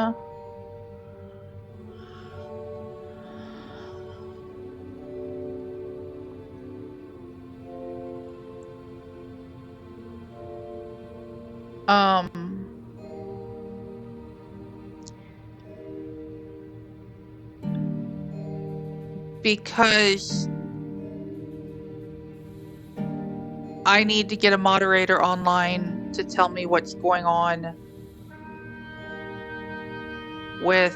Because I need to get a moderator online to tell me what's going on with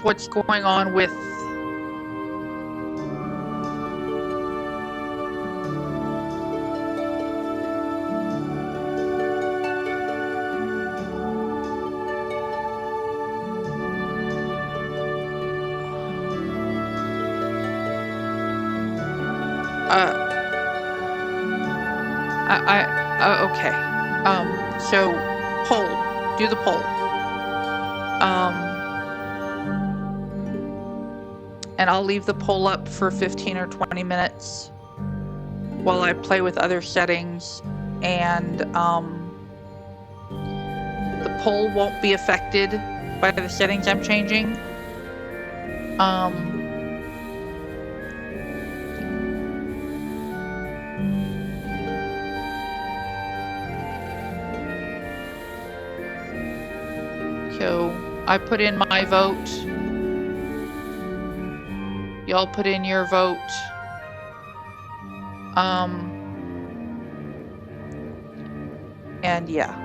what's going on with okay. So poll, do the poll. And I'll leave the poll up for 15 or 20 minutes while I play with other settings, and the poll won't be affected by the settings I'm changing. So I put in my vote. Y'all put in your vote. And yeah.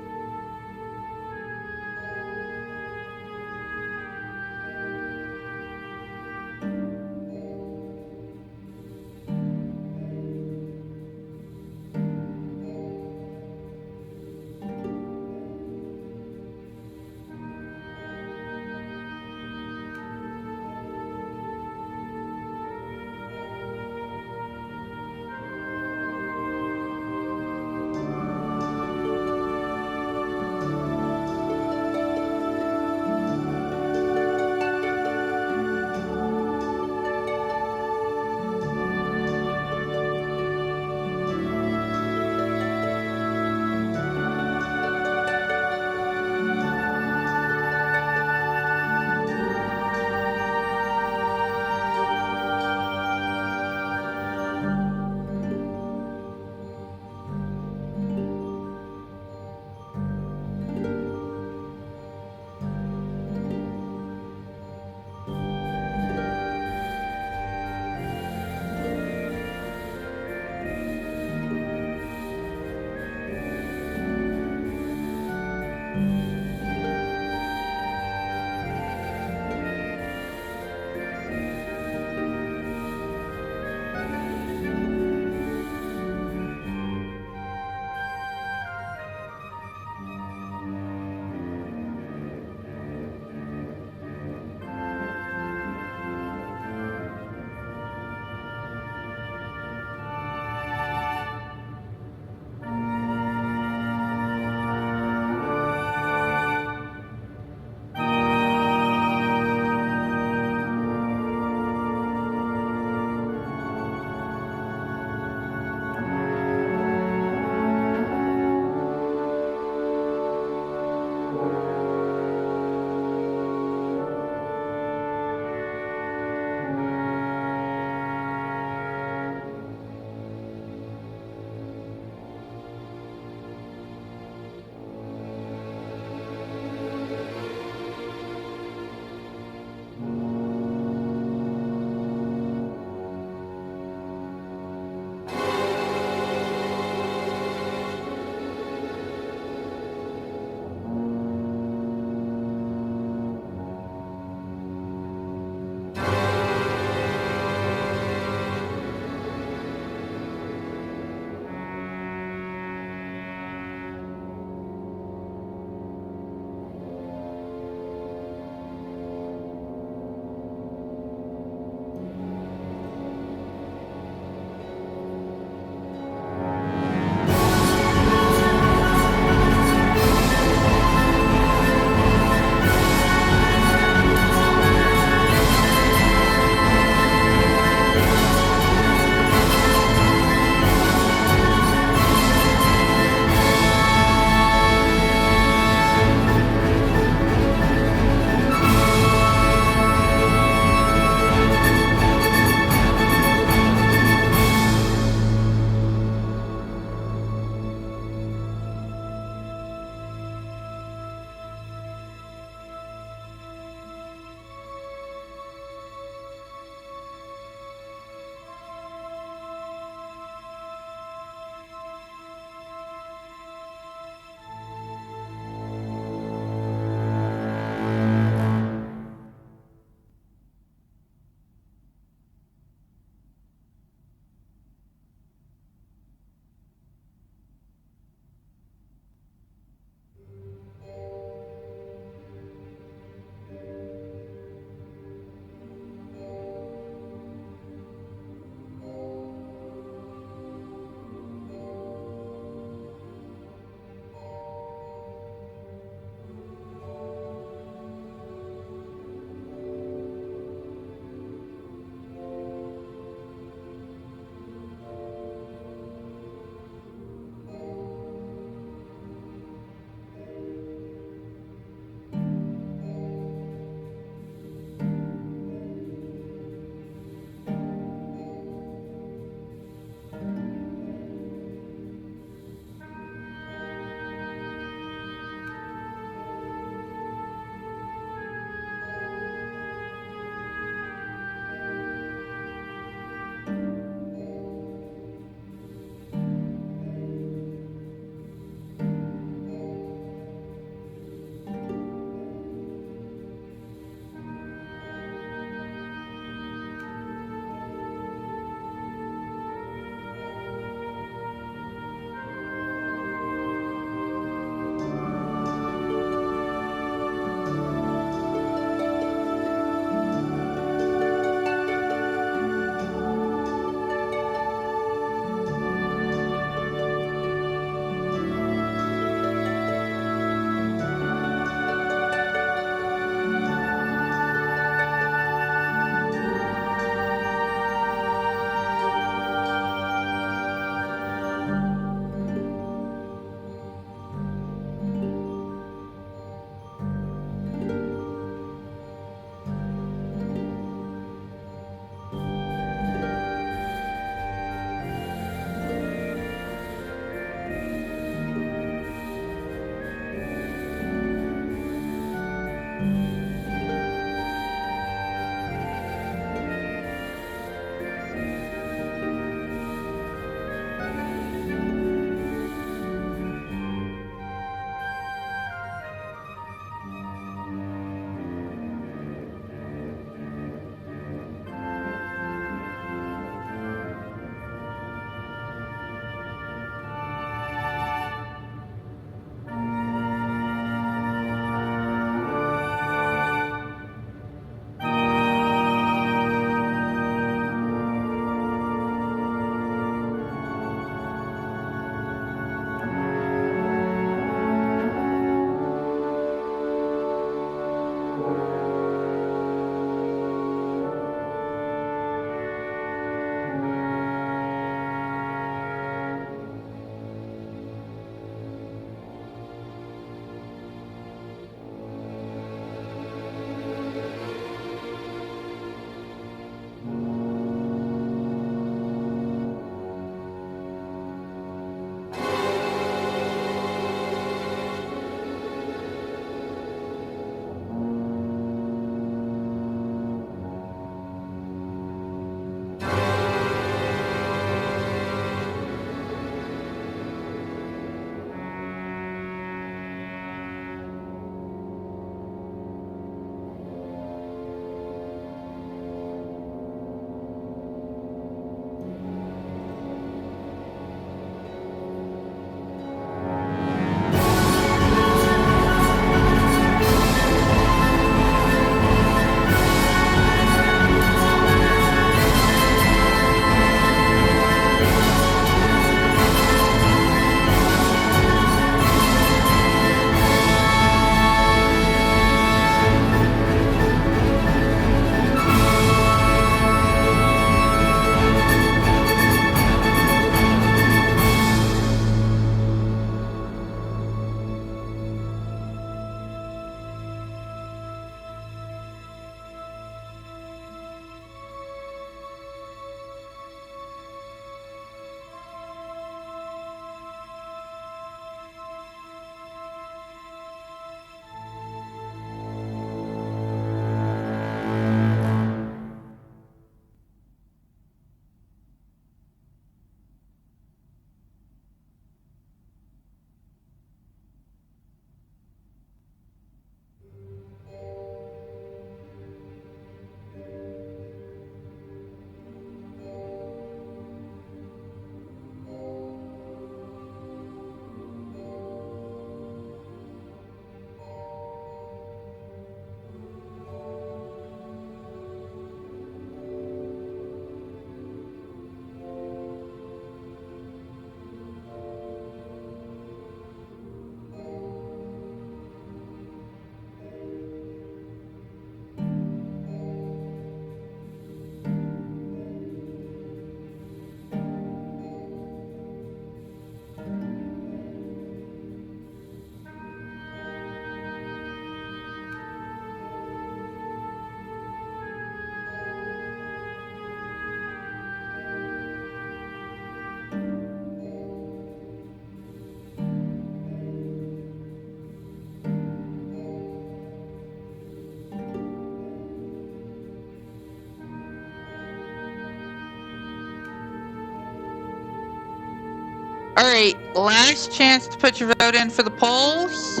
Alright, last chance to put your vote in for the polls.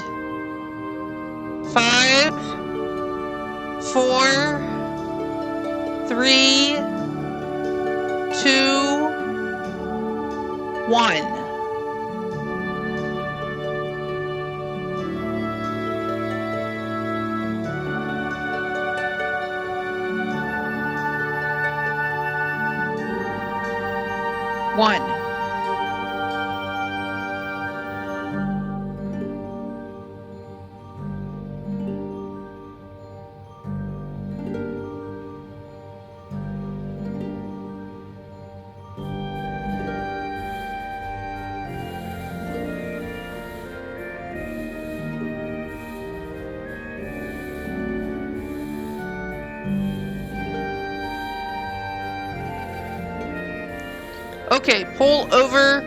5, 4, 3, 2, 1. One. Okay, poll over,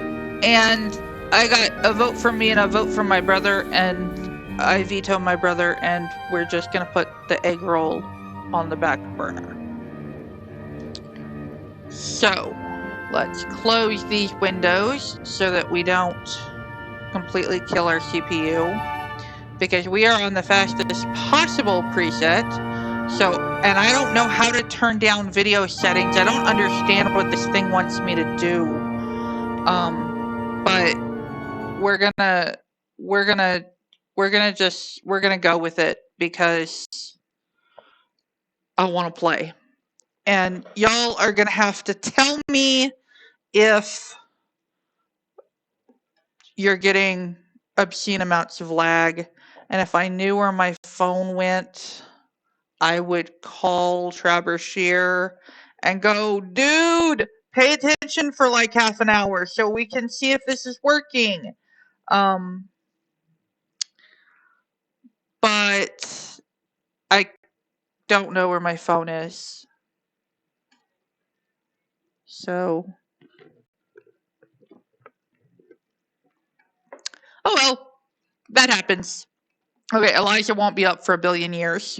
and I got a vote from me and a vote from my brother, and I veto my brother, and we're just gonna put the egg roll on the back burner. So, let's close these windows so that we don't completely kill our CPU, because we are on the fastest possible preset. So, and I don't know how to turn down video settings. I don't understand what this thing wants me to do. But we're gonna go with it because I want to play. And y'all are gonna have to tell me if you're getting obscene amounts of lag. And if I knew where my phone went, I would call Trabershire and go, dude, pay attention for like half an hour so we can see if this is working. But I don't know where my phone is. So, oh well, that happens. Okay, Elijah won't be up for a billion years.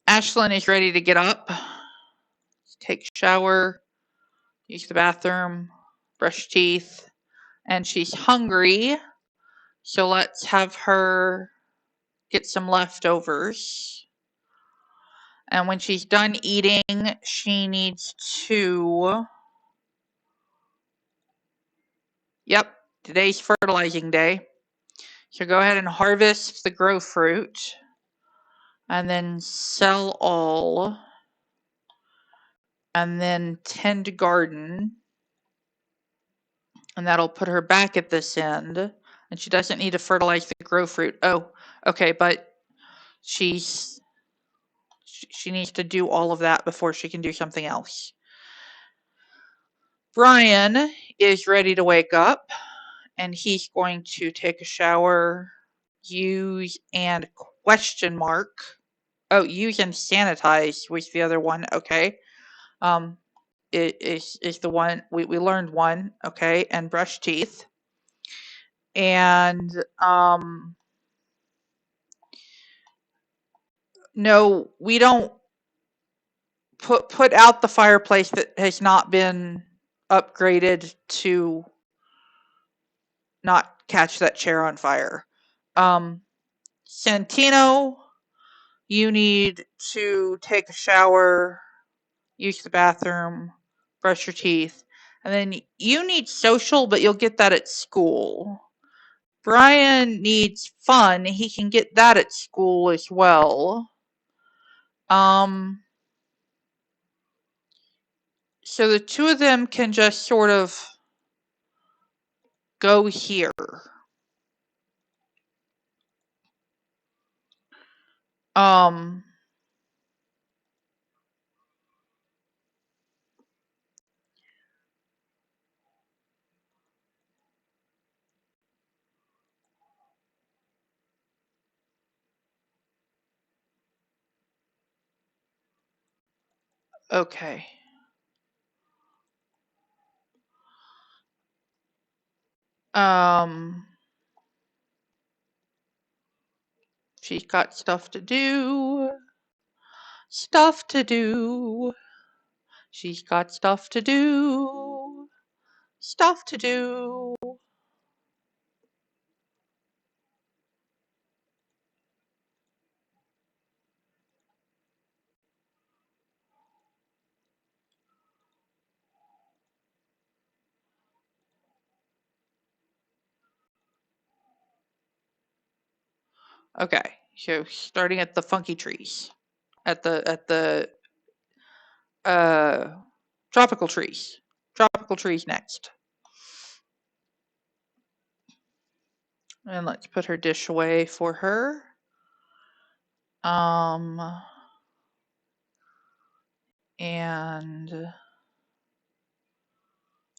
Ashlyn is ready to get up, take a shower, use the bathroom, brush teeth, and she's hungry. So let's have her get some leftovers. And when she's done eating, she needs to... Yep, today's fertilizing day. So go ahead and harvest the grow fruit. And then sell all. And then tend garden. And that'll put her back at this end. And she doesn't need to fertilize the grow fruit. Oh, okay, but she needs to do all of that before she can do something else. Brian is ready to wake up, and he's going to take a shower, use and question mark. Oh, use and sanitize was the other one. Okay. It is the one we learned one. Okay, and brush teeth. And no, we don't put out the fireplace that has not been upgraded to not catch that chair on fire. Santino, you need to take a shower, use the bathroom, brush your teeth, and then you need social, but you'll get that at school. Brian needs fun. He can get that at school as well. So the two of them can just sort of go here. Okay. She's got stuff to do. Stuff to do. She's got stuff to do. Stuff to do. Okay, so starting at the funky trees. At the uh tropical trees. Tropical trees next. And let's put her dish away for her. And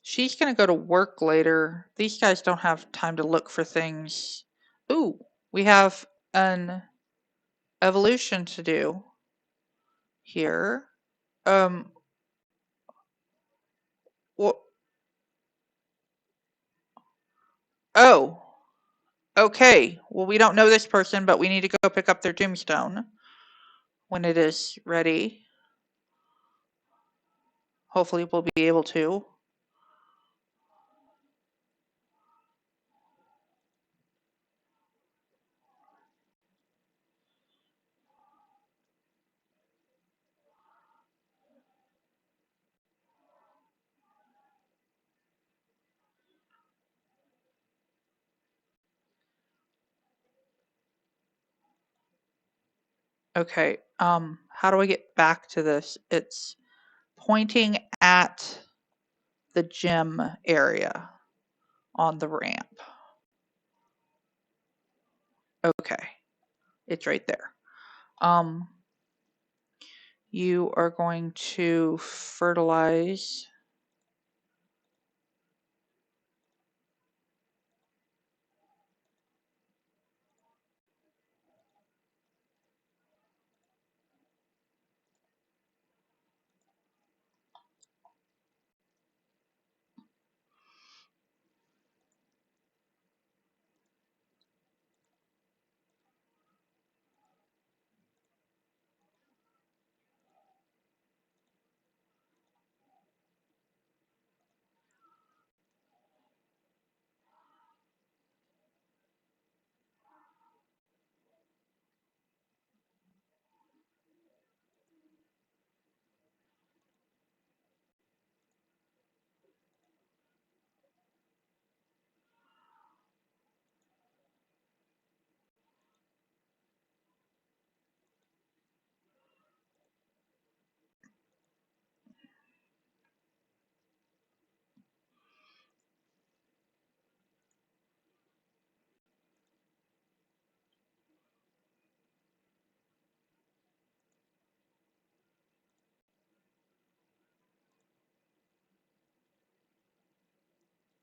she's gonna go to work later. These guys don't have time to look for things. Ooh, we have an evolution to do here. What? Oh, okay. Well, we don't know this person, but we need to go pick up their tombstone when it is ready. Hopefully, we'll be able to. Okay. How do I get back to this? It's pointing at the gym area on the ramp. Okay. It's right there. You are going to fertilize.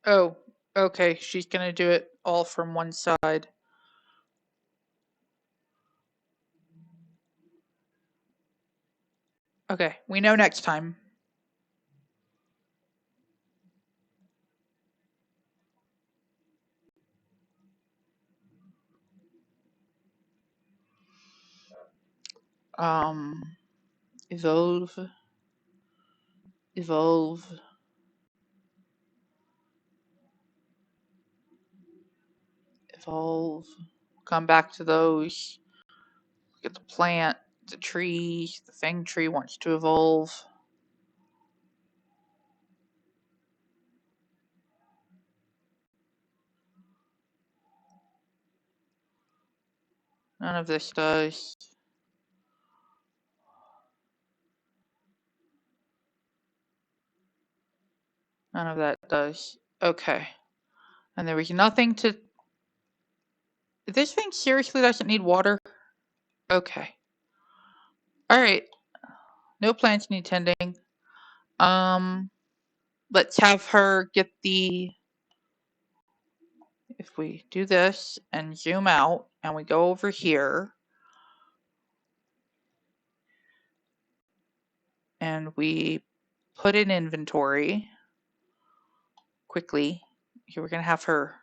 Oh, okay. She's going to do it all from one side. Okay, we know next time. Um, evolve, evolve, evolve. Come back to those. Look at the plant, the tree. The fang tree wants to evolve. None of this does. None of that does. Okay. And there was nothing to... This thing seriously doesn't need water? Okay. Alright. No plants need tending. Let's have her get the... If we do this and zoom out and we go over here and we put in inventory quickly. Okay, we're going to have her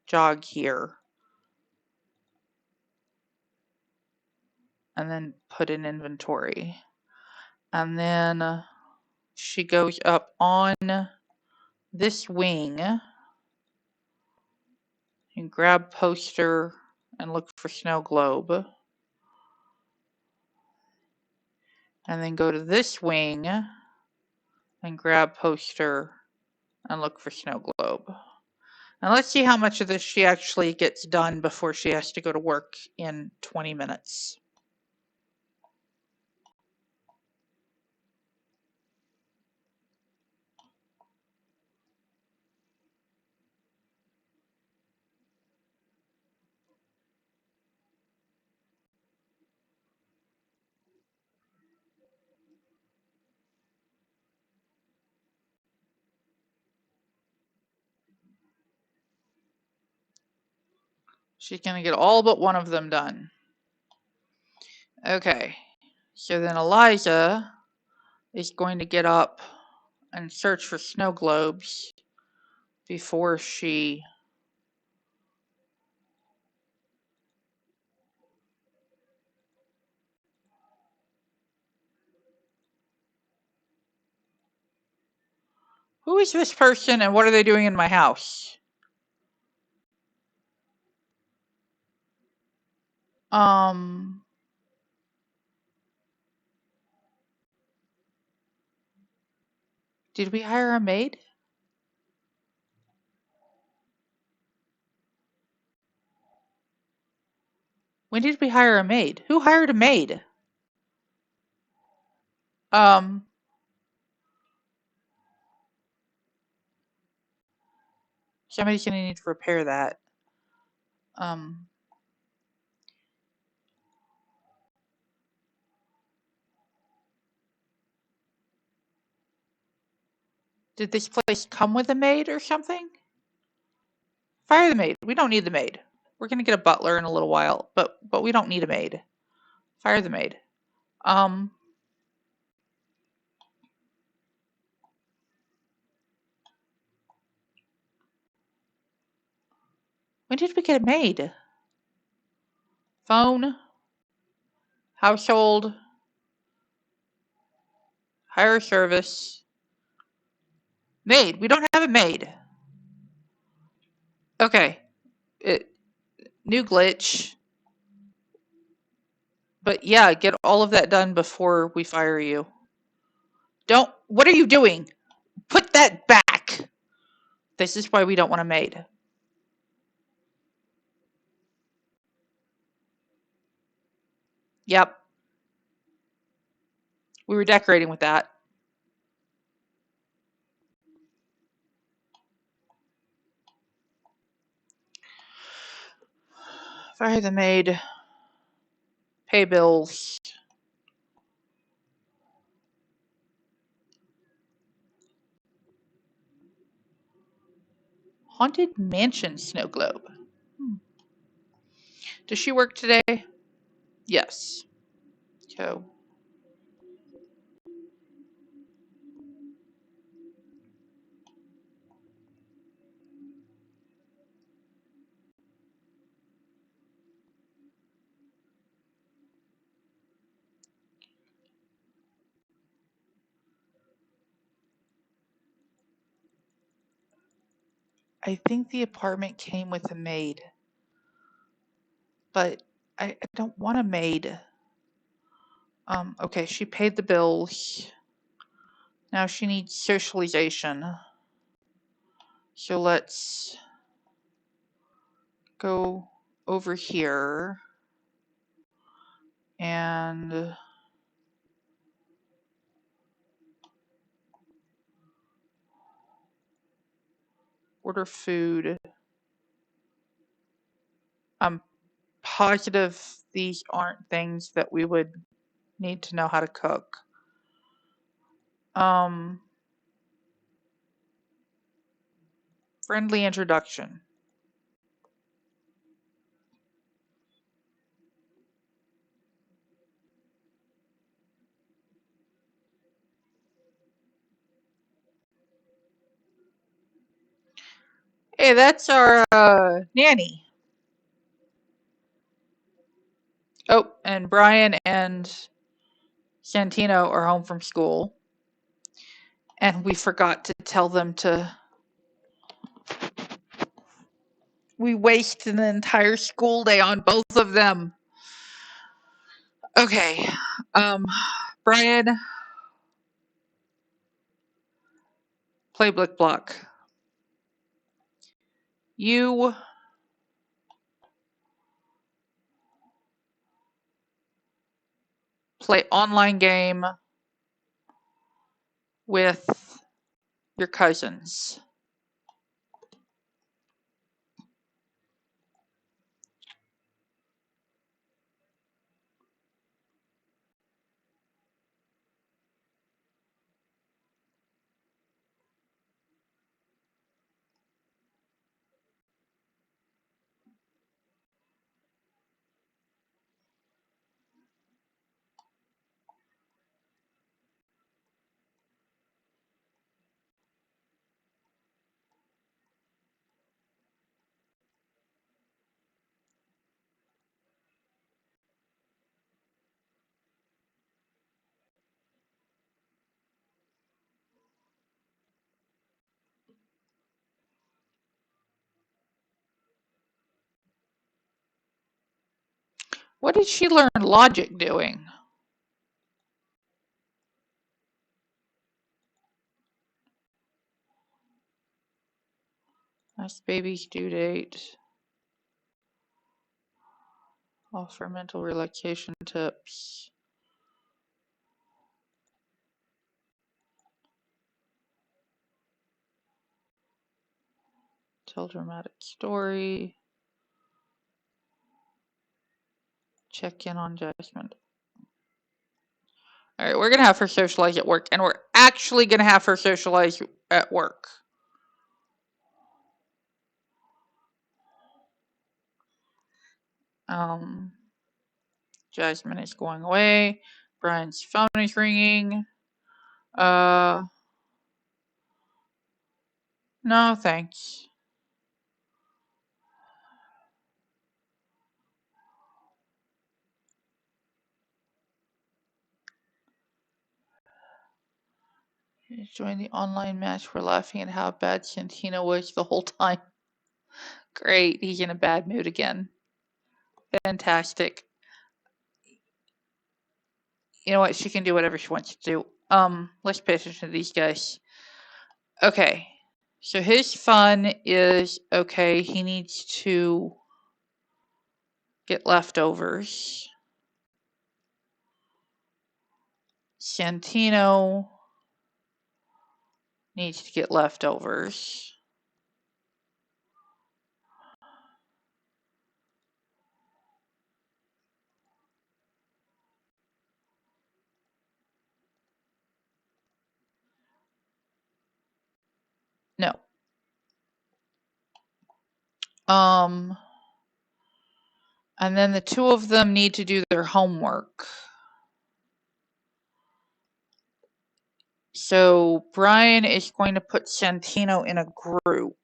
jog here. And then put in inventory. And then she goes up on this wing and grab poster and look for snow globe. And then go to this wing and grab poster and look for snow globe. And let's see how much of this she actually gets done before she has to go to work in 20 minutes. She's going to get all but one of them done. Okay, so then Eliza is going to get up and search for snow globes before she... Who is this person and what are they doing in my house? Did we hire a maid? When did we hire a maid? Who hired a maid? Somebody's gonna need to repair that. Did this place come with a maid or something? Fire the maid. We don't need the maid. We're gonna get a butler in a little while, but we don't need a maid. Fire the maid. When did we get a maid? Phone, household, hire service, maid. We don't have a maid. Okay, new glitch. But yeah, get all of that done before we fire you. Don't. What are you doing? Put that back. This is why we don't want a maid. Yep. We were decorating with that. Fire the maid. Pay bills. Haunted Mansion Snow Globe. Does she work today? Yes. So. I think the apartment came with a maid. But I don't want a maid. Okay, she paid the bills. Now she needs socialization. So let's go over here and order food. I'm positive these aren't things that we would need to know how to cook. Friendly introduction. Hey, that's our nanny. Oh, and Brian and Santino are home from school. And we forgot to tell them we wasted an entire school day on both of them. Okay. Brian, play Blick Block. You play online game with your cousins. What did she learn logic doing? Last baby's due date. Offer mental relaxation tips. Tell dramatic story. Check in on Jasmine. All right, we're going to have her socialize at work, and we're actually going to have her socialize at work. Jasmine is going away. Brian's phone is ringing. No, thanks. Join the online match. We're laughing at how bad Santino was the whole time. Great, he's in a bad mood again. Fantastic. You know what? She can do whatever she wants to do. Let's pay attention to these guys. Okay. So his fun is okay. He needs to get leftovers. Santino needs to get leftovers. No. And then the two of them need to do their homework. So Brian is going to put Santino in a group.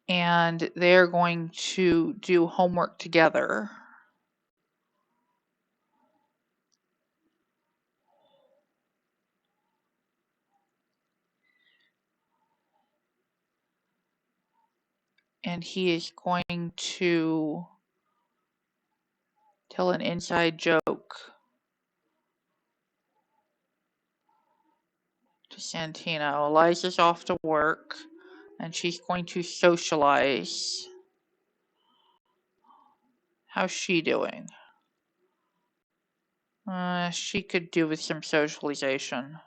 And they're going to do homework together. And he is going to tell an inside joke to Santino. Eliza's off to work, and she's going to socialize. How's she doing? She could do with some socialization.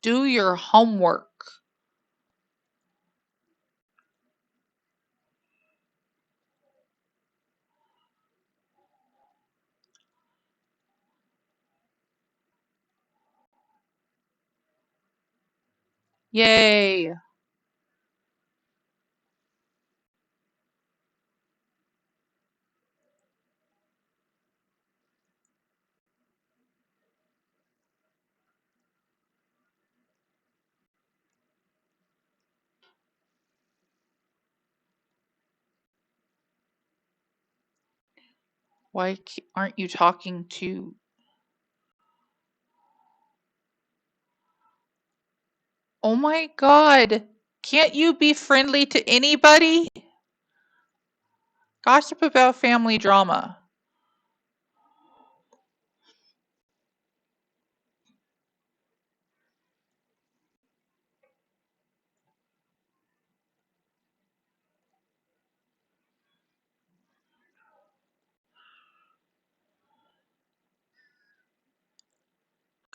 Do your homework. Yay! Why aren't you talking to... Oh my god! Can't you be friendly to anybody? Gossip about family drama.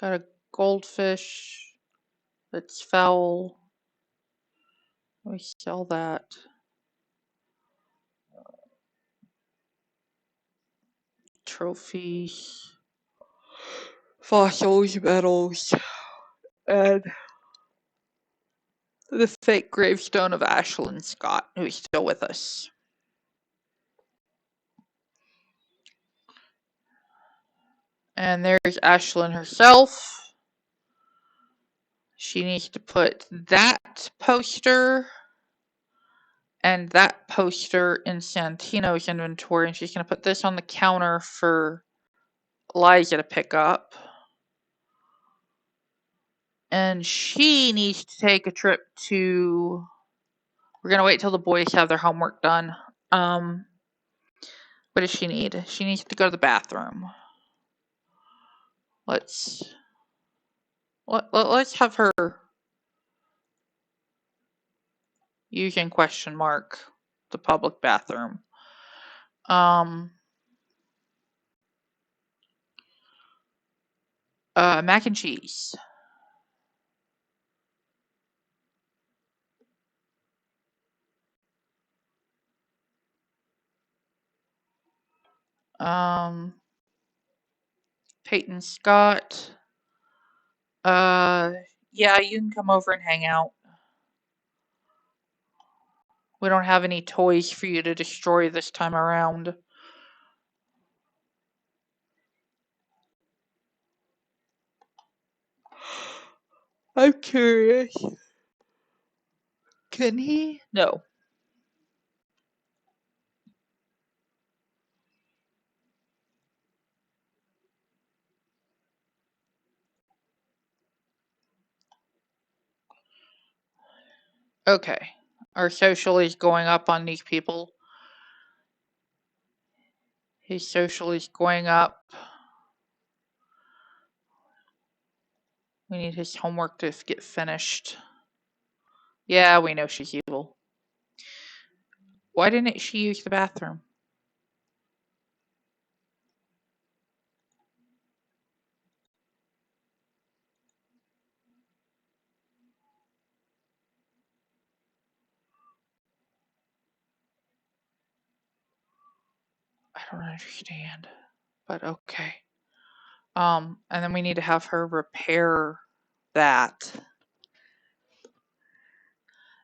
Got a goldfish that's foul. We sell that. Trophies. Fossils, medals, and the fake gravestone of Ashlyn Scott, who's still with us. And there's Ashlyn herself. She needs to put that poster and that poster in Santino's inventory, and she's going to put this on the counter for Liza to pick up. And she needs to take a trip to... We're going to wait till the boys have their homework done. What does she need? She needs to go to the bathroom. Let's have her using question mark the public bathroom. Mac and cheese. Peyton Scott. Yeah, you can come over and hang out. We don't have any toys for you to destroy this time around. I'm curious. Can he? No. Okay. Our social is going up on these people. His social is going up. We need his homework to get finished. Yeah, we know she's evil. Why didn't she use the bathroom? I don't understand. But okay. And then we need to have her repair that.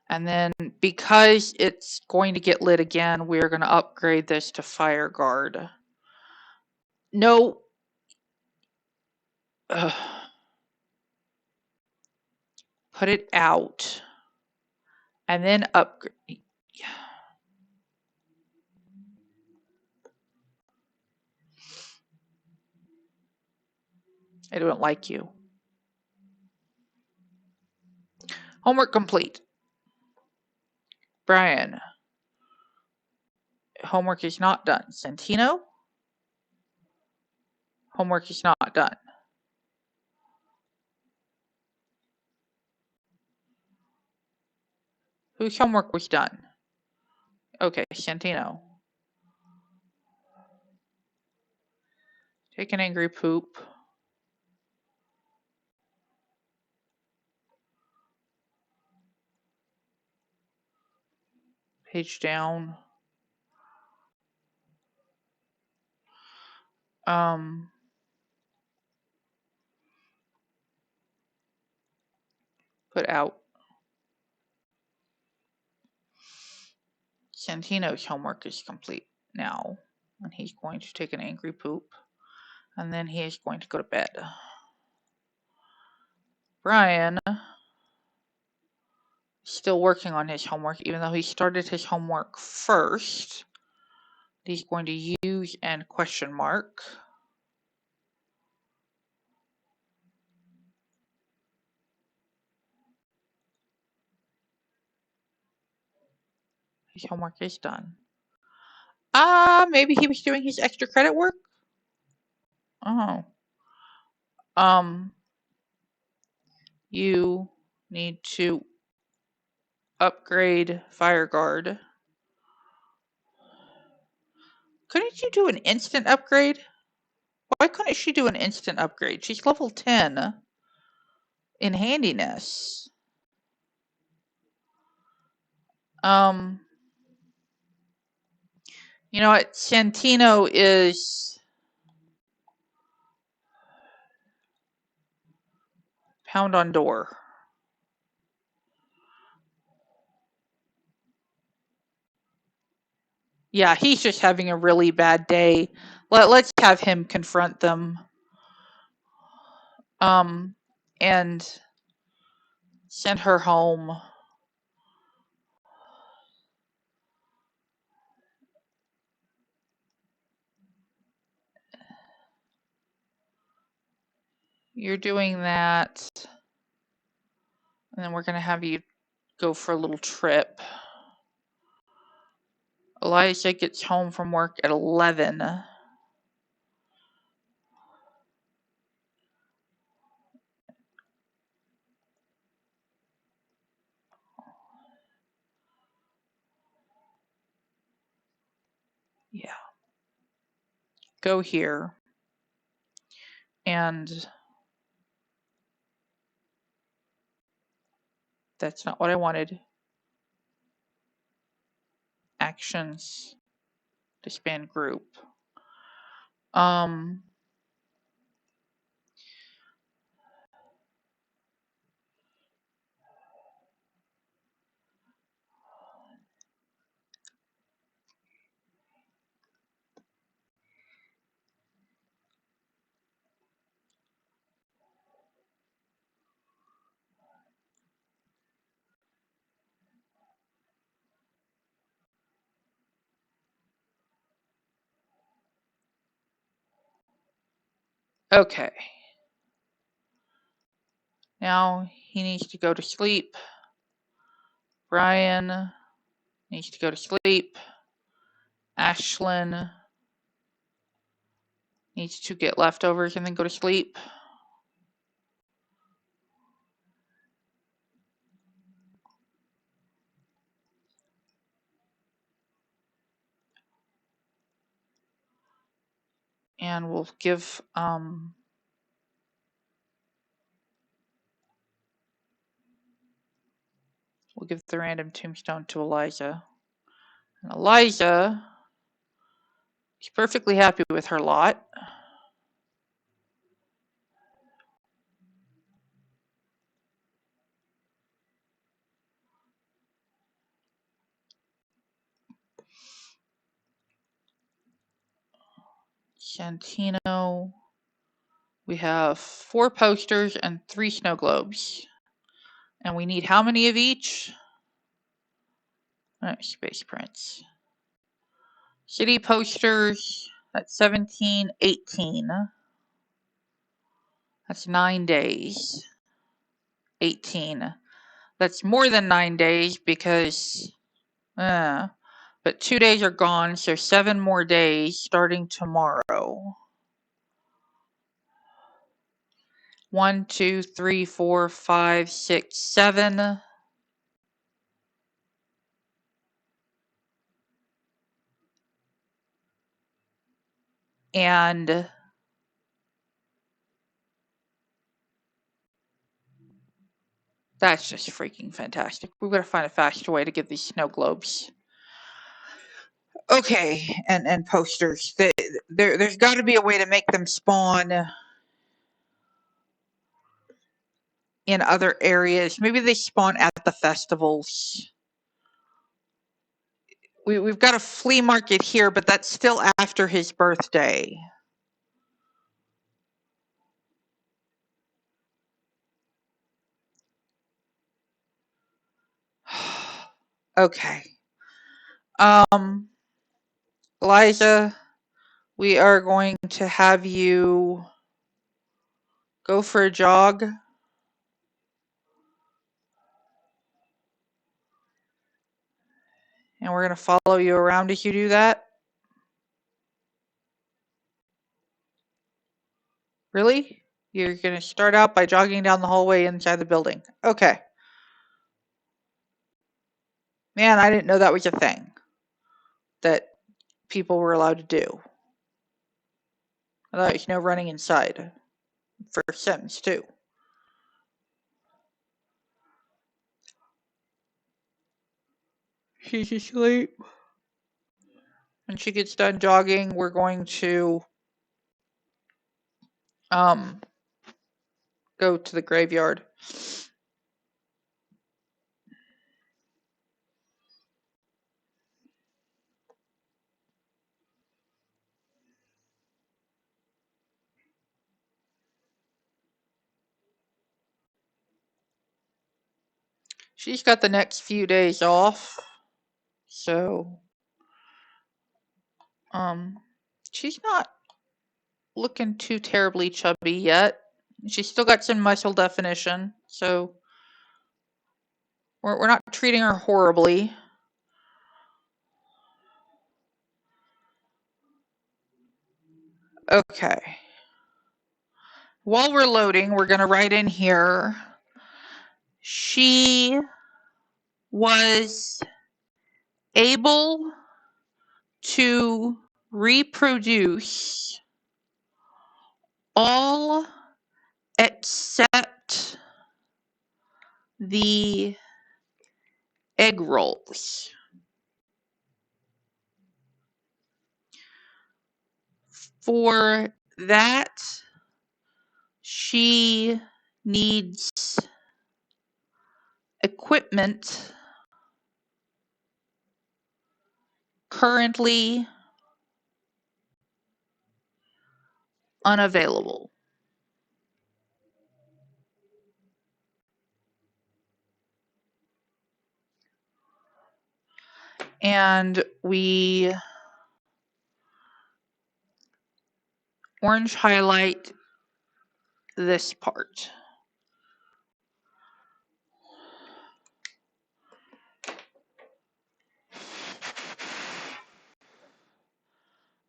And then because it's going to get lit again, we're going to upgrade this to fire guard. No. Ugh. Put it out. And then upgrade. I don't like you. Homework complete. Brian. Homework is not done. Santino. Homework is not done. Whose homework was done? Okay, Santino. Take an angry poop. Page down. Put out. Santino's homework is complete now, and he's going to take an angry poop, and then he is going to go to bed. Brian is still working on his homework, even though he started his homework first. He's going to use and question mark. His homework is done. Maybe he was doing his extra credit work? Oh. You need to upgrade Fire Guard. Couldn't you do an instant upgrade? Why couldn't she do an instant upgrade? She's level 10 in handiness. You know what? Santino is pound on door. Yeah, he's just having a really bad day. Let's have him confront them. And send her home. You're doing that. And then we're going to have you go for a little trip. Elijah gets home from work at 11. Yeah. Go here. And that's not what I wanted. Actions. Disband group. Okay. Now he needs to go to sleep. Brian needs to go to sleep. Ashlyn needs to get leftovers and then go to sleep. And we'll give the random tombstone to Eliza. And Eliza is perfectly happy with her lot. Santino. We have 4 posters and 3 snow globes. And we need how many of each? Space prints. City posters, that's 17, 18. That's 9 days. 18. That's more than 9 days because, but 2 days are gone, so 7 more days starting tomorrow. 1, 2, 3, 4, 5, 6, 7. And that's just freaking fantastic. We've got to find a faster way to get these snow globes. Okay, and posters. There's got to be a way to make them spawn in other areas. Maybe they spawn at the festivals. we've got a flea market here, but that's still after his birthday. Okay. Eliza, we are going to have you go for a jog. And we're going to follow you around as you do that. Really? You're going to start out by jogging down the hallway inside the building. Okay. Man, I didn't know that was a thing that people were allowed to do. I thought you know running inside. First sentence, too. She's asleep. When she gets done jogging, we're going to go to the graveyard. She's got the next few days off, so she's not looking too terribly chubby yet. She's still got some muscle definition, so we're not treating her horribly. Okay. While we're loading, we're going to write in here. She was able to reproduce all except the egg rolls. For that, she needs equipment currently unavailable. And we orange highlight this part.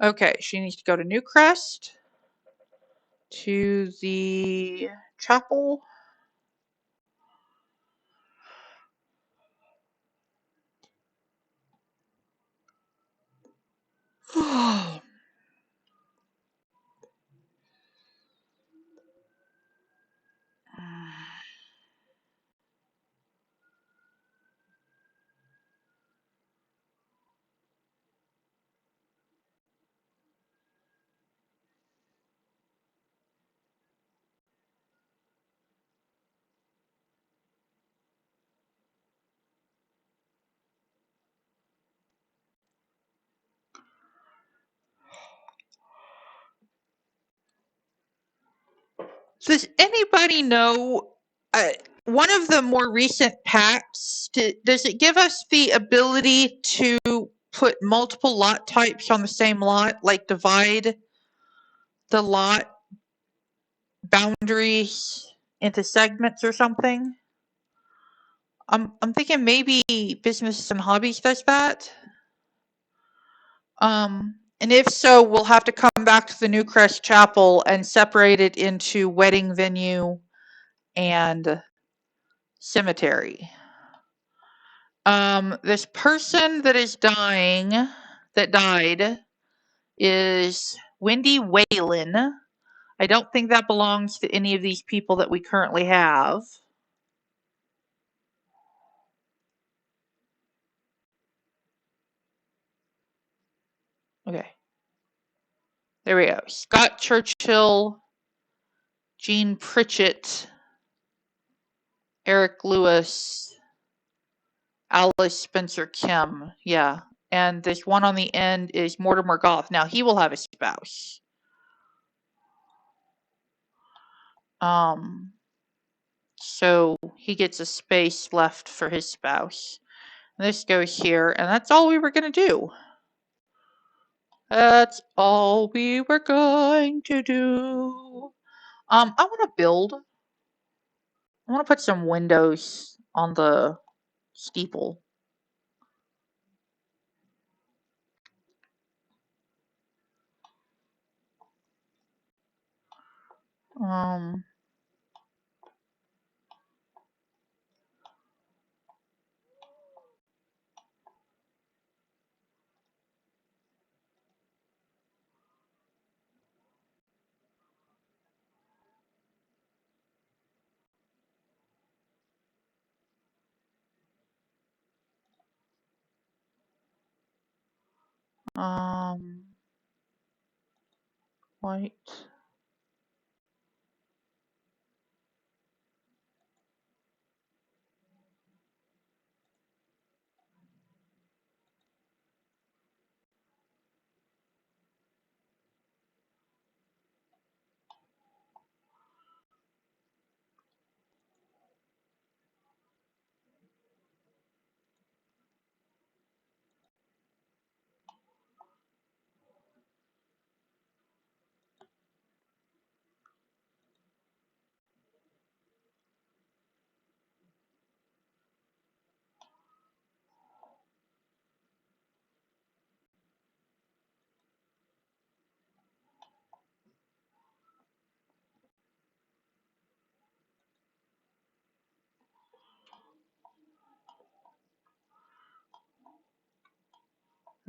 Okay, she needs to go to Newcrest, to the chapel. Does anybody know one of the more recent packs? Does it give us the ability to put multiple lot types on the same lot, like divide the lot boundaries into segments or something? I'm thinking maybe Business and Hobbies does that. And if so, we'll have to come back to the Newcrest Chapel and separate it into wedding venue and cemetery. This person that died, is Wendy Whalen. I don't think that belongs to any of these people that we currently have. Okay. There we go. Scott Churchill, Jean Pritchett, Eric Lewis, Alice Spencer Kim. Yeah. And this one on the end is Mortimer Goth. Now he will have a spouse. So he gets a space left for his spouse. And this goes here, and that's all we were gonna do. That's all we were going to do. I want to build. I want to put some windows on the steeple. Um, um, white.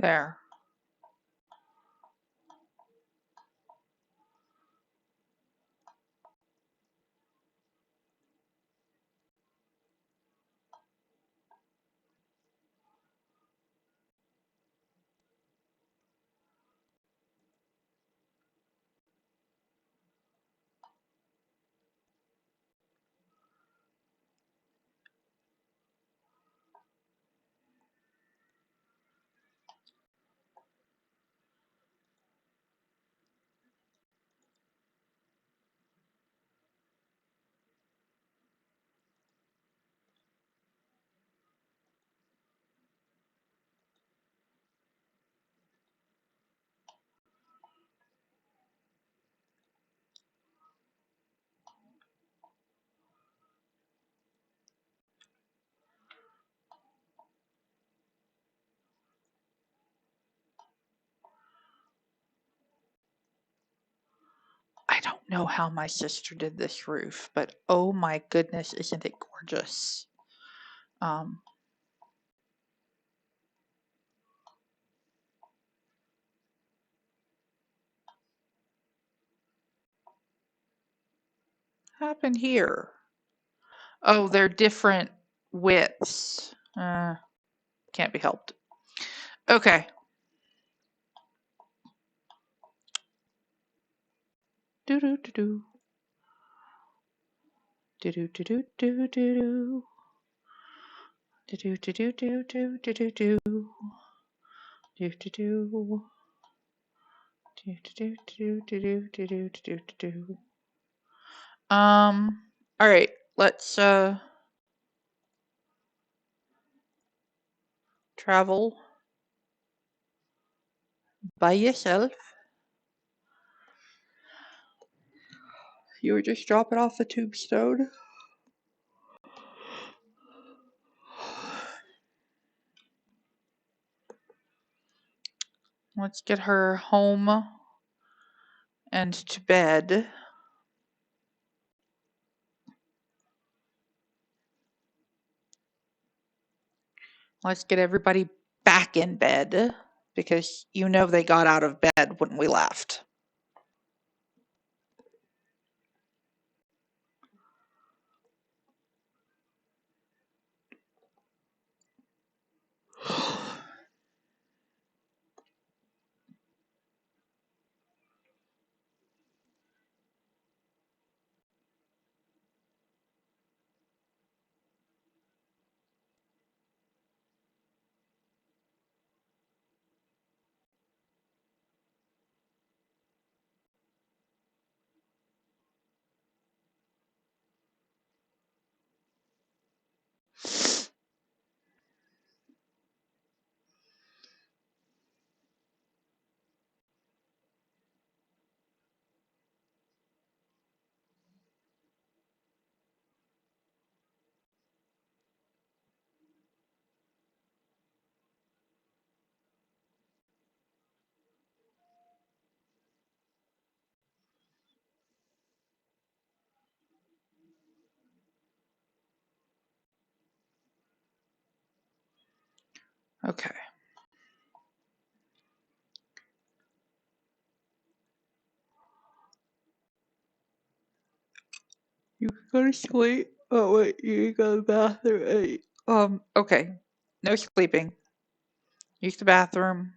There. I don't know how my sister did this roof, but oh my goodness, isn't it gorgeous? Um, happened here? Oh, they're different widths. Can't be helped. Okay. Do do do do. Do do do do do do. Do do do do do do do do do. Do do do. Do do do do do do do do do do. All right. Let's travel by yourself. You were just dropping off the tombstone. Let's get her home and to bed. Let's get everybody back in bed because you know they got out of bed when we left. Okay. You can go to sleep. Oh wait, you can go to the bathroom. Okay. No sleeping. Use the bathroom.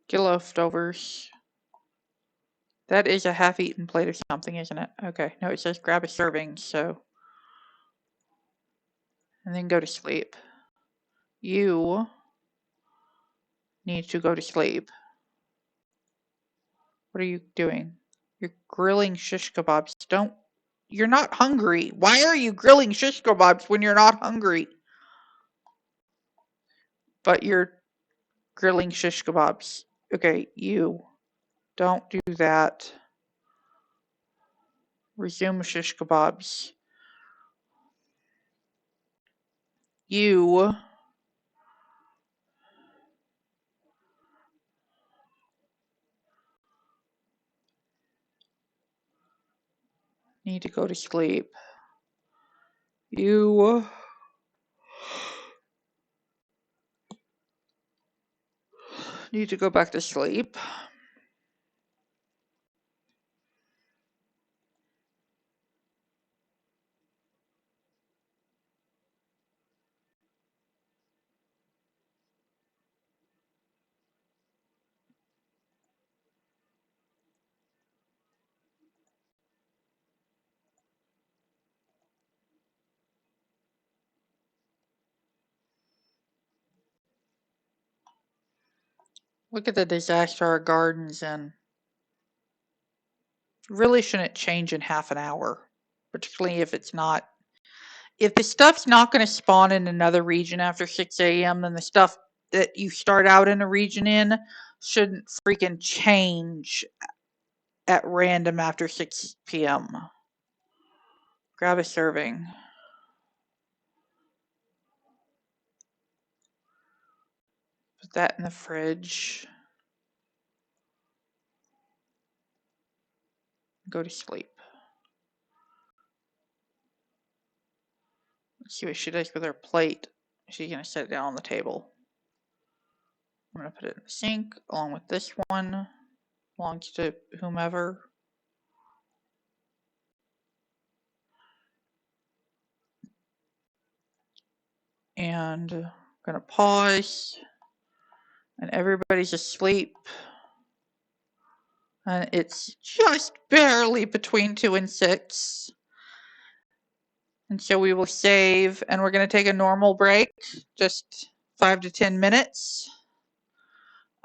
Get leftovers. That is a half-eaten plate of something, isn't it? Okay. No, it says grab a serving, so. And then go to sleep. You need to go to sleep. What are you doing? You're grilling shish kebabs. You're not hungry. Why are you grilling shish kebabs when you're not hungry? But you're grilling shish kebabs. Okay, you don't do that. Resume shish kebabs. You need to go to sleep. You need to go back to sleep. Look at the disaster our garden's in. Really shouldn't change in half an hour, particularly if it's not. If the stuff's not going to spawn in another region after 6 a.m., then the stuff that you start out in a region in shouldn't freaking change at random after 6 p.m. Grab a serving. Put that in the fridge. Go to sleep. Let's see what she does with her plate. She's going to set it down on the table. I'm going to put it in the sink along with this one. Belongs to whomever. And I'm going to pause. And everybody's asleep. And it's just barely between 2 and 6. And so we will save, and we're going to take a normal break, just 5 to 10 minutes.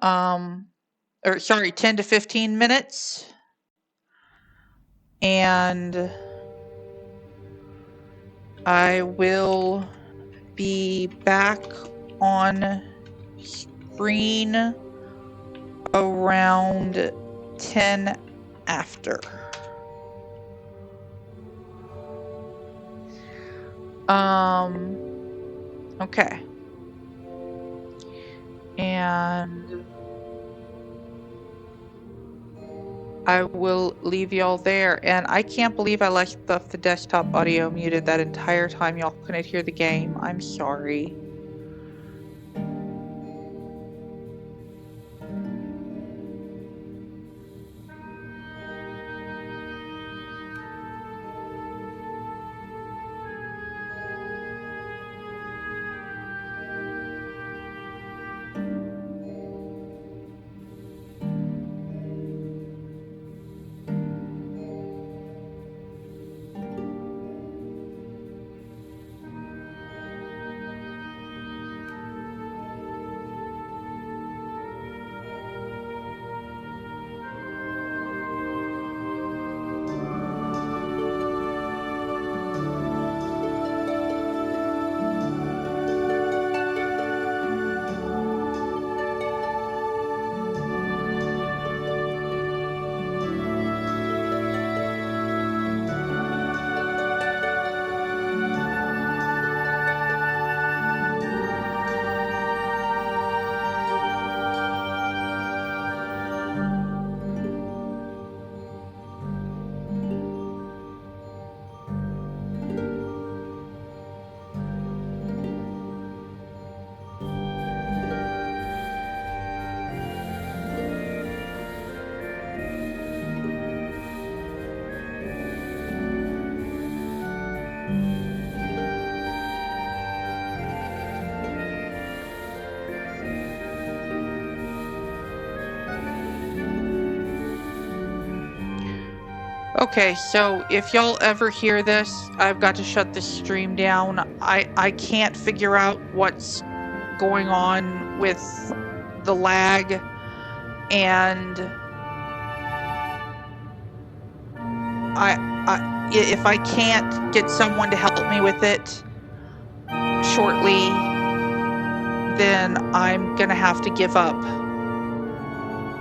10 to 15 minutes. And I will be back on screen around 10 after. Okay. And I will leave y'all there. And I can't believe I left the desktop audio muted that entire time y'all couldn't hear the game. I'm sorry. Okay, so if y'all ever hear this, I've got to shut this stream down. I can't figure out what's going on with the lag, and if I can't get someone to help me with it shortly, then I'm gonna have to give up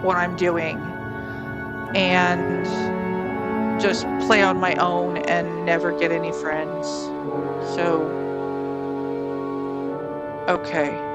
what I'm doing and just play on my own and never get any friends. So, okay.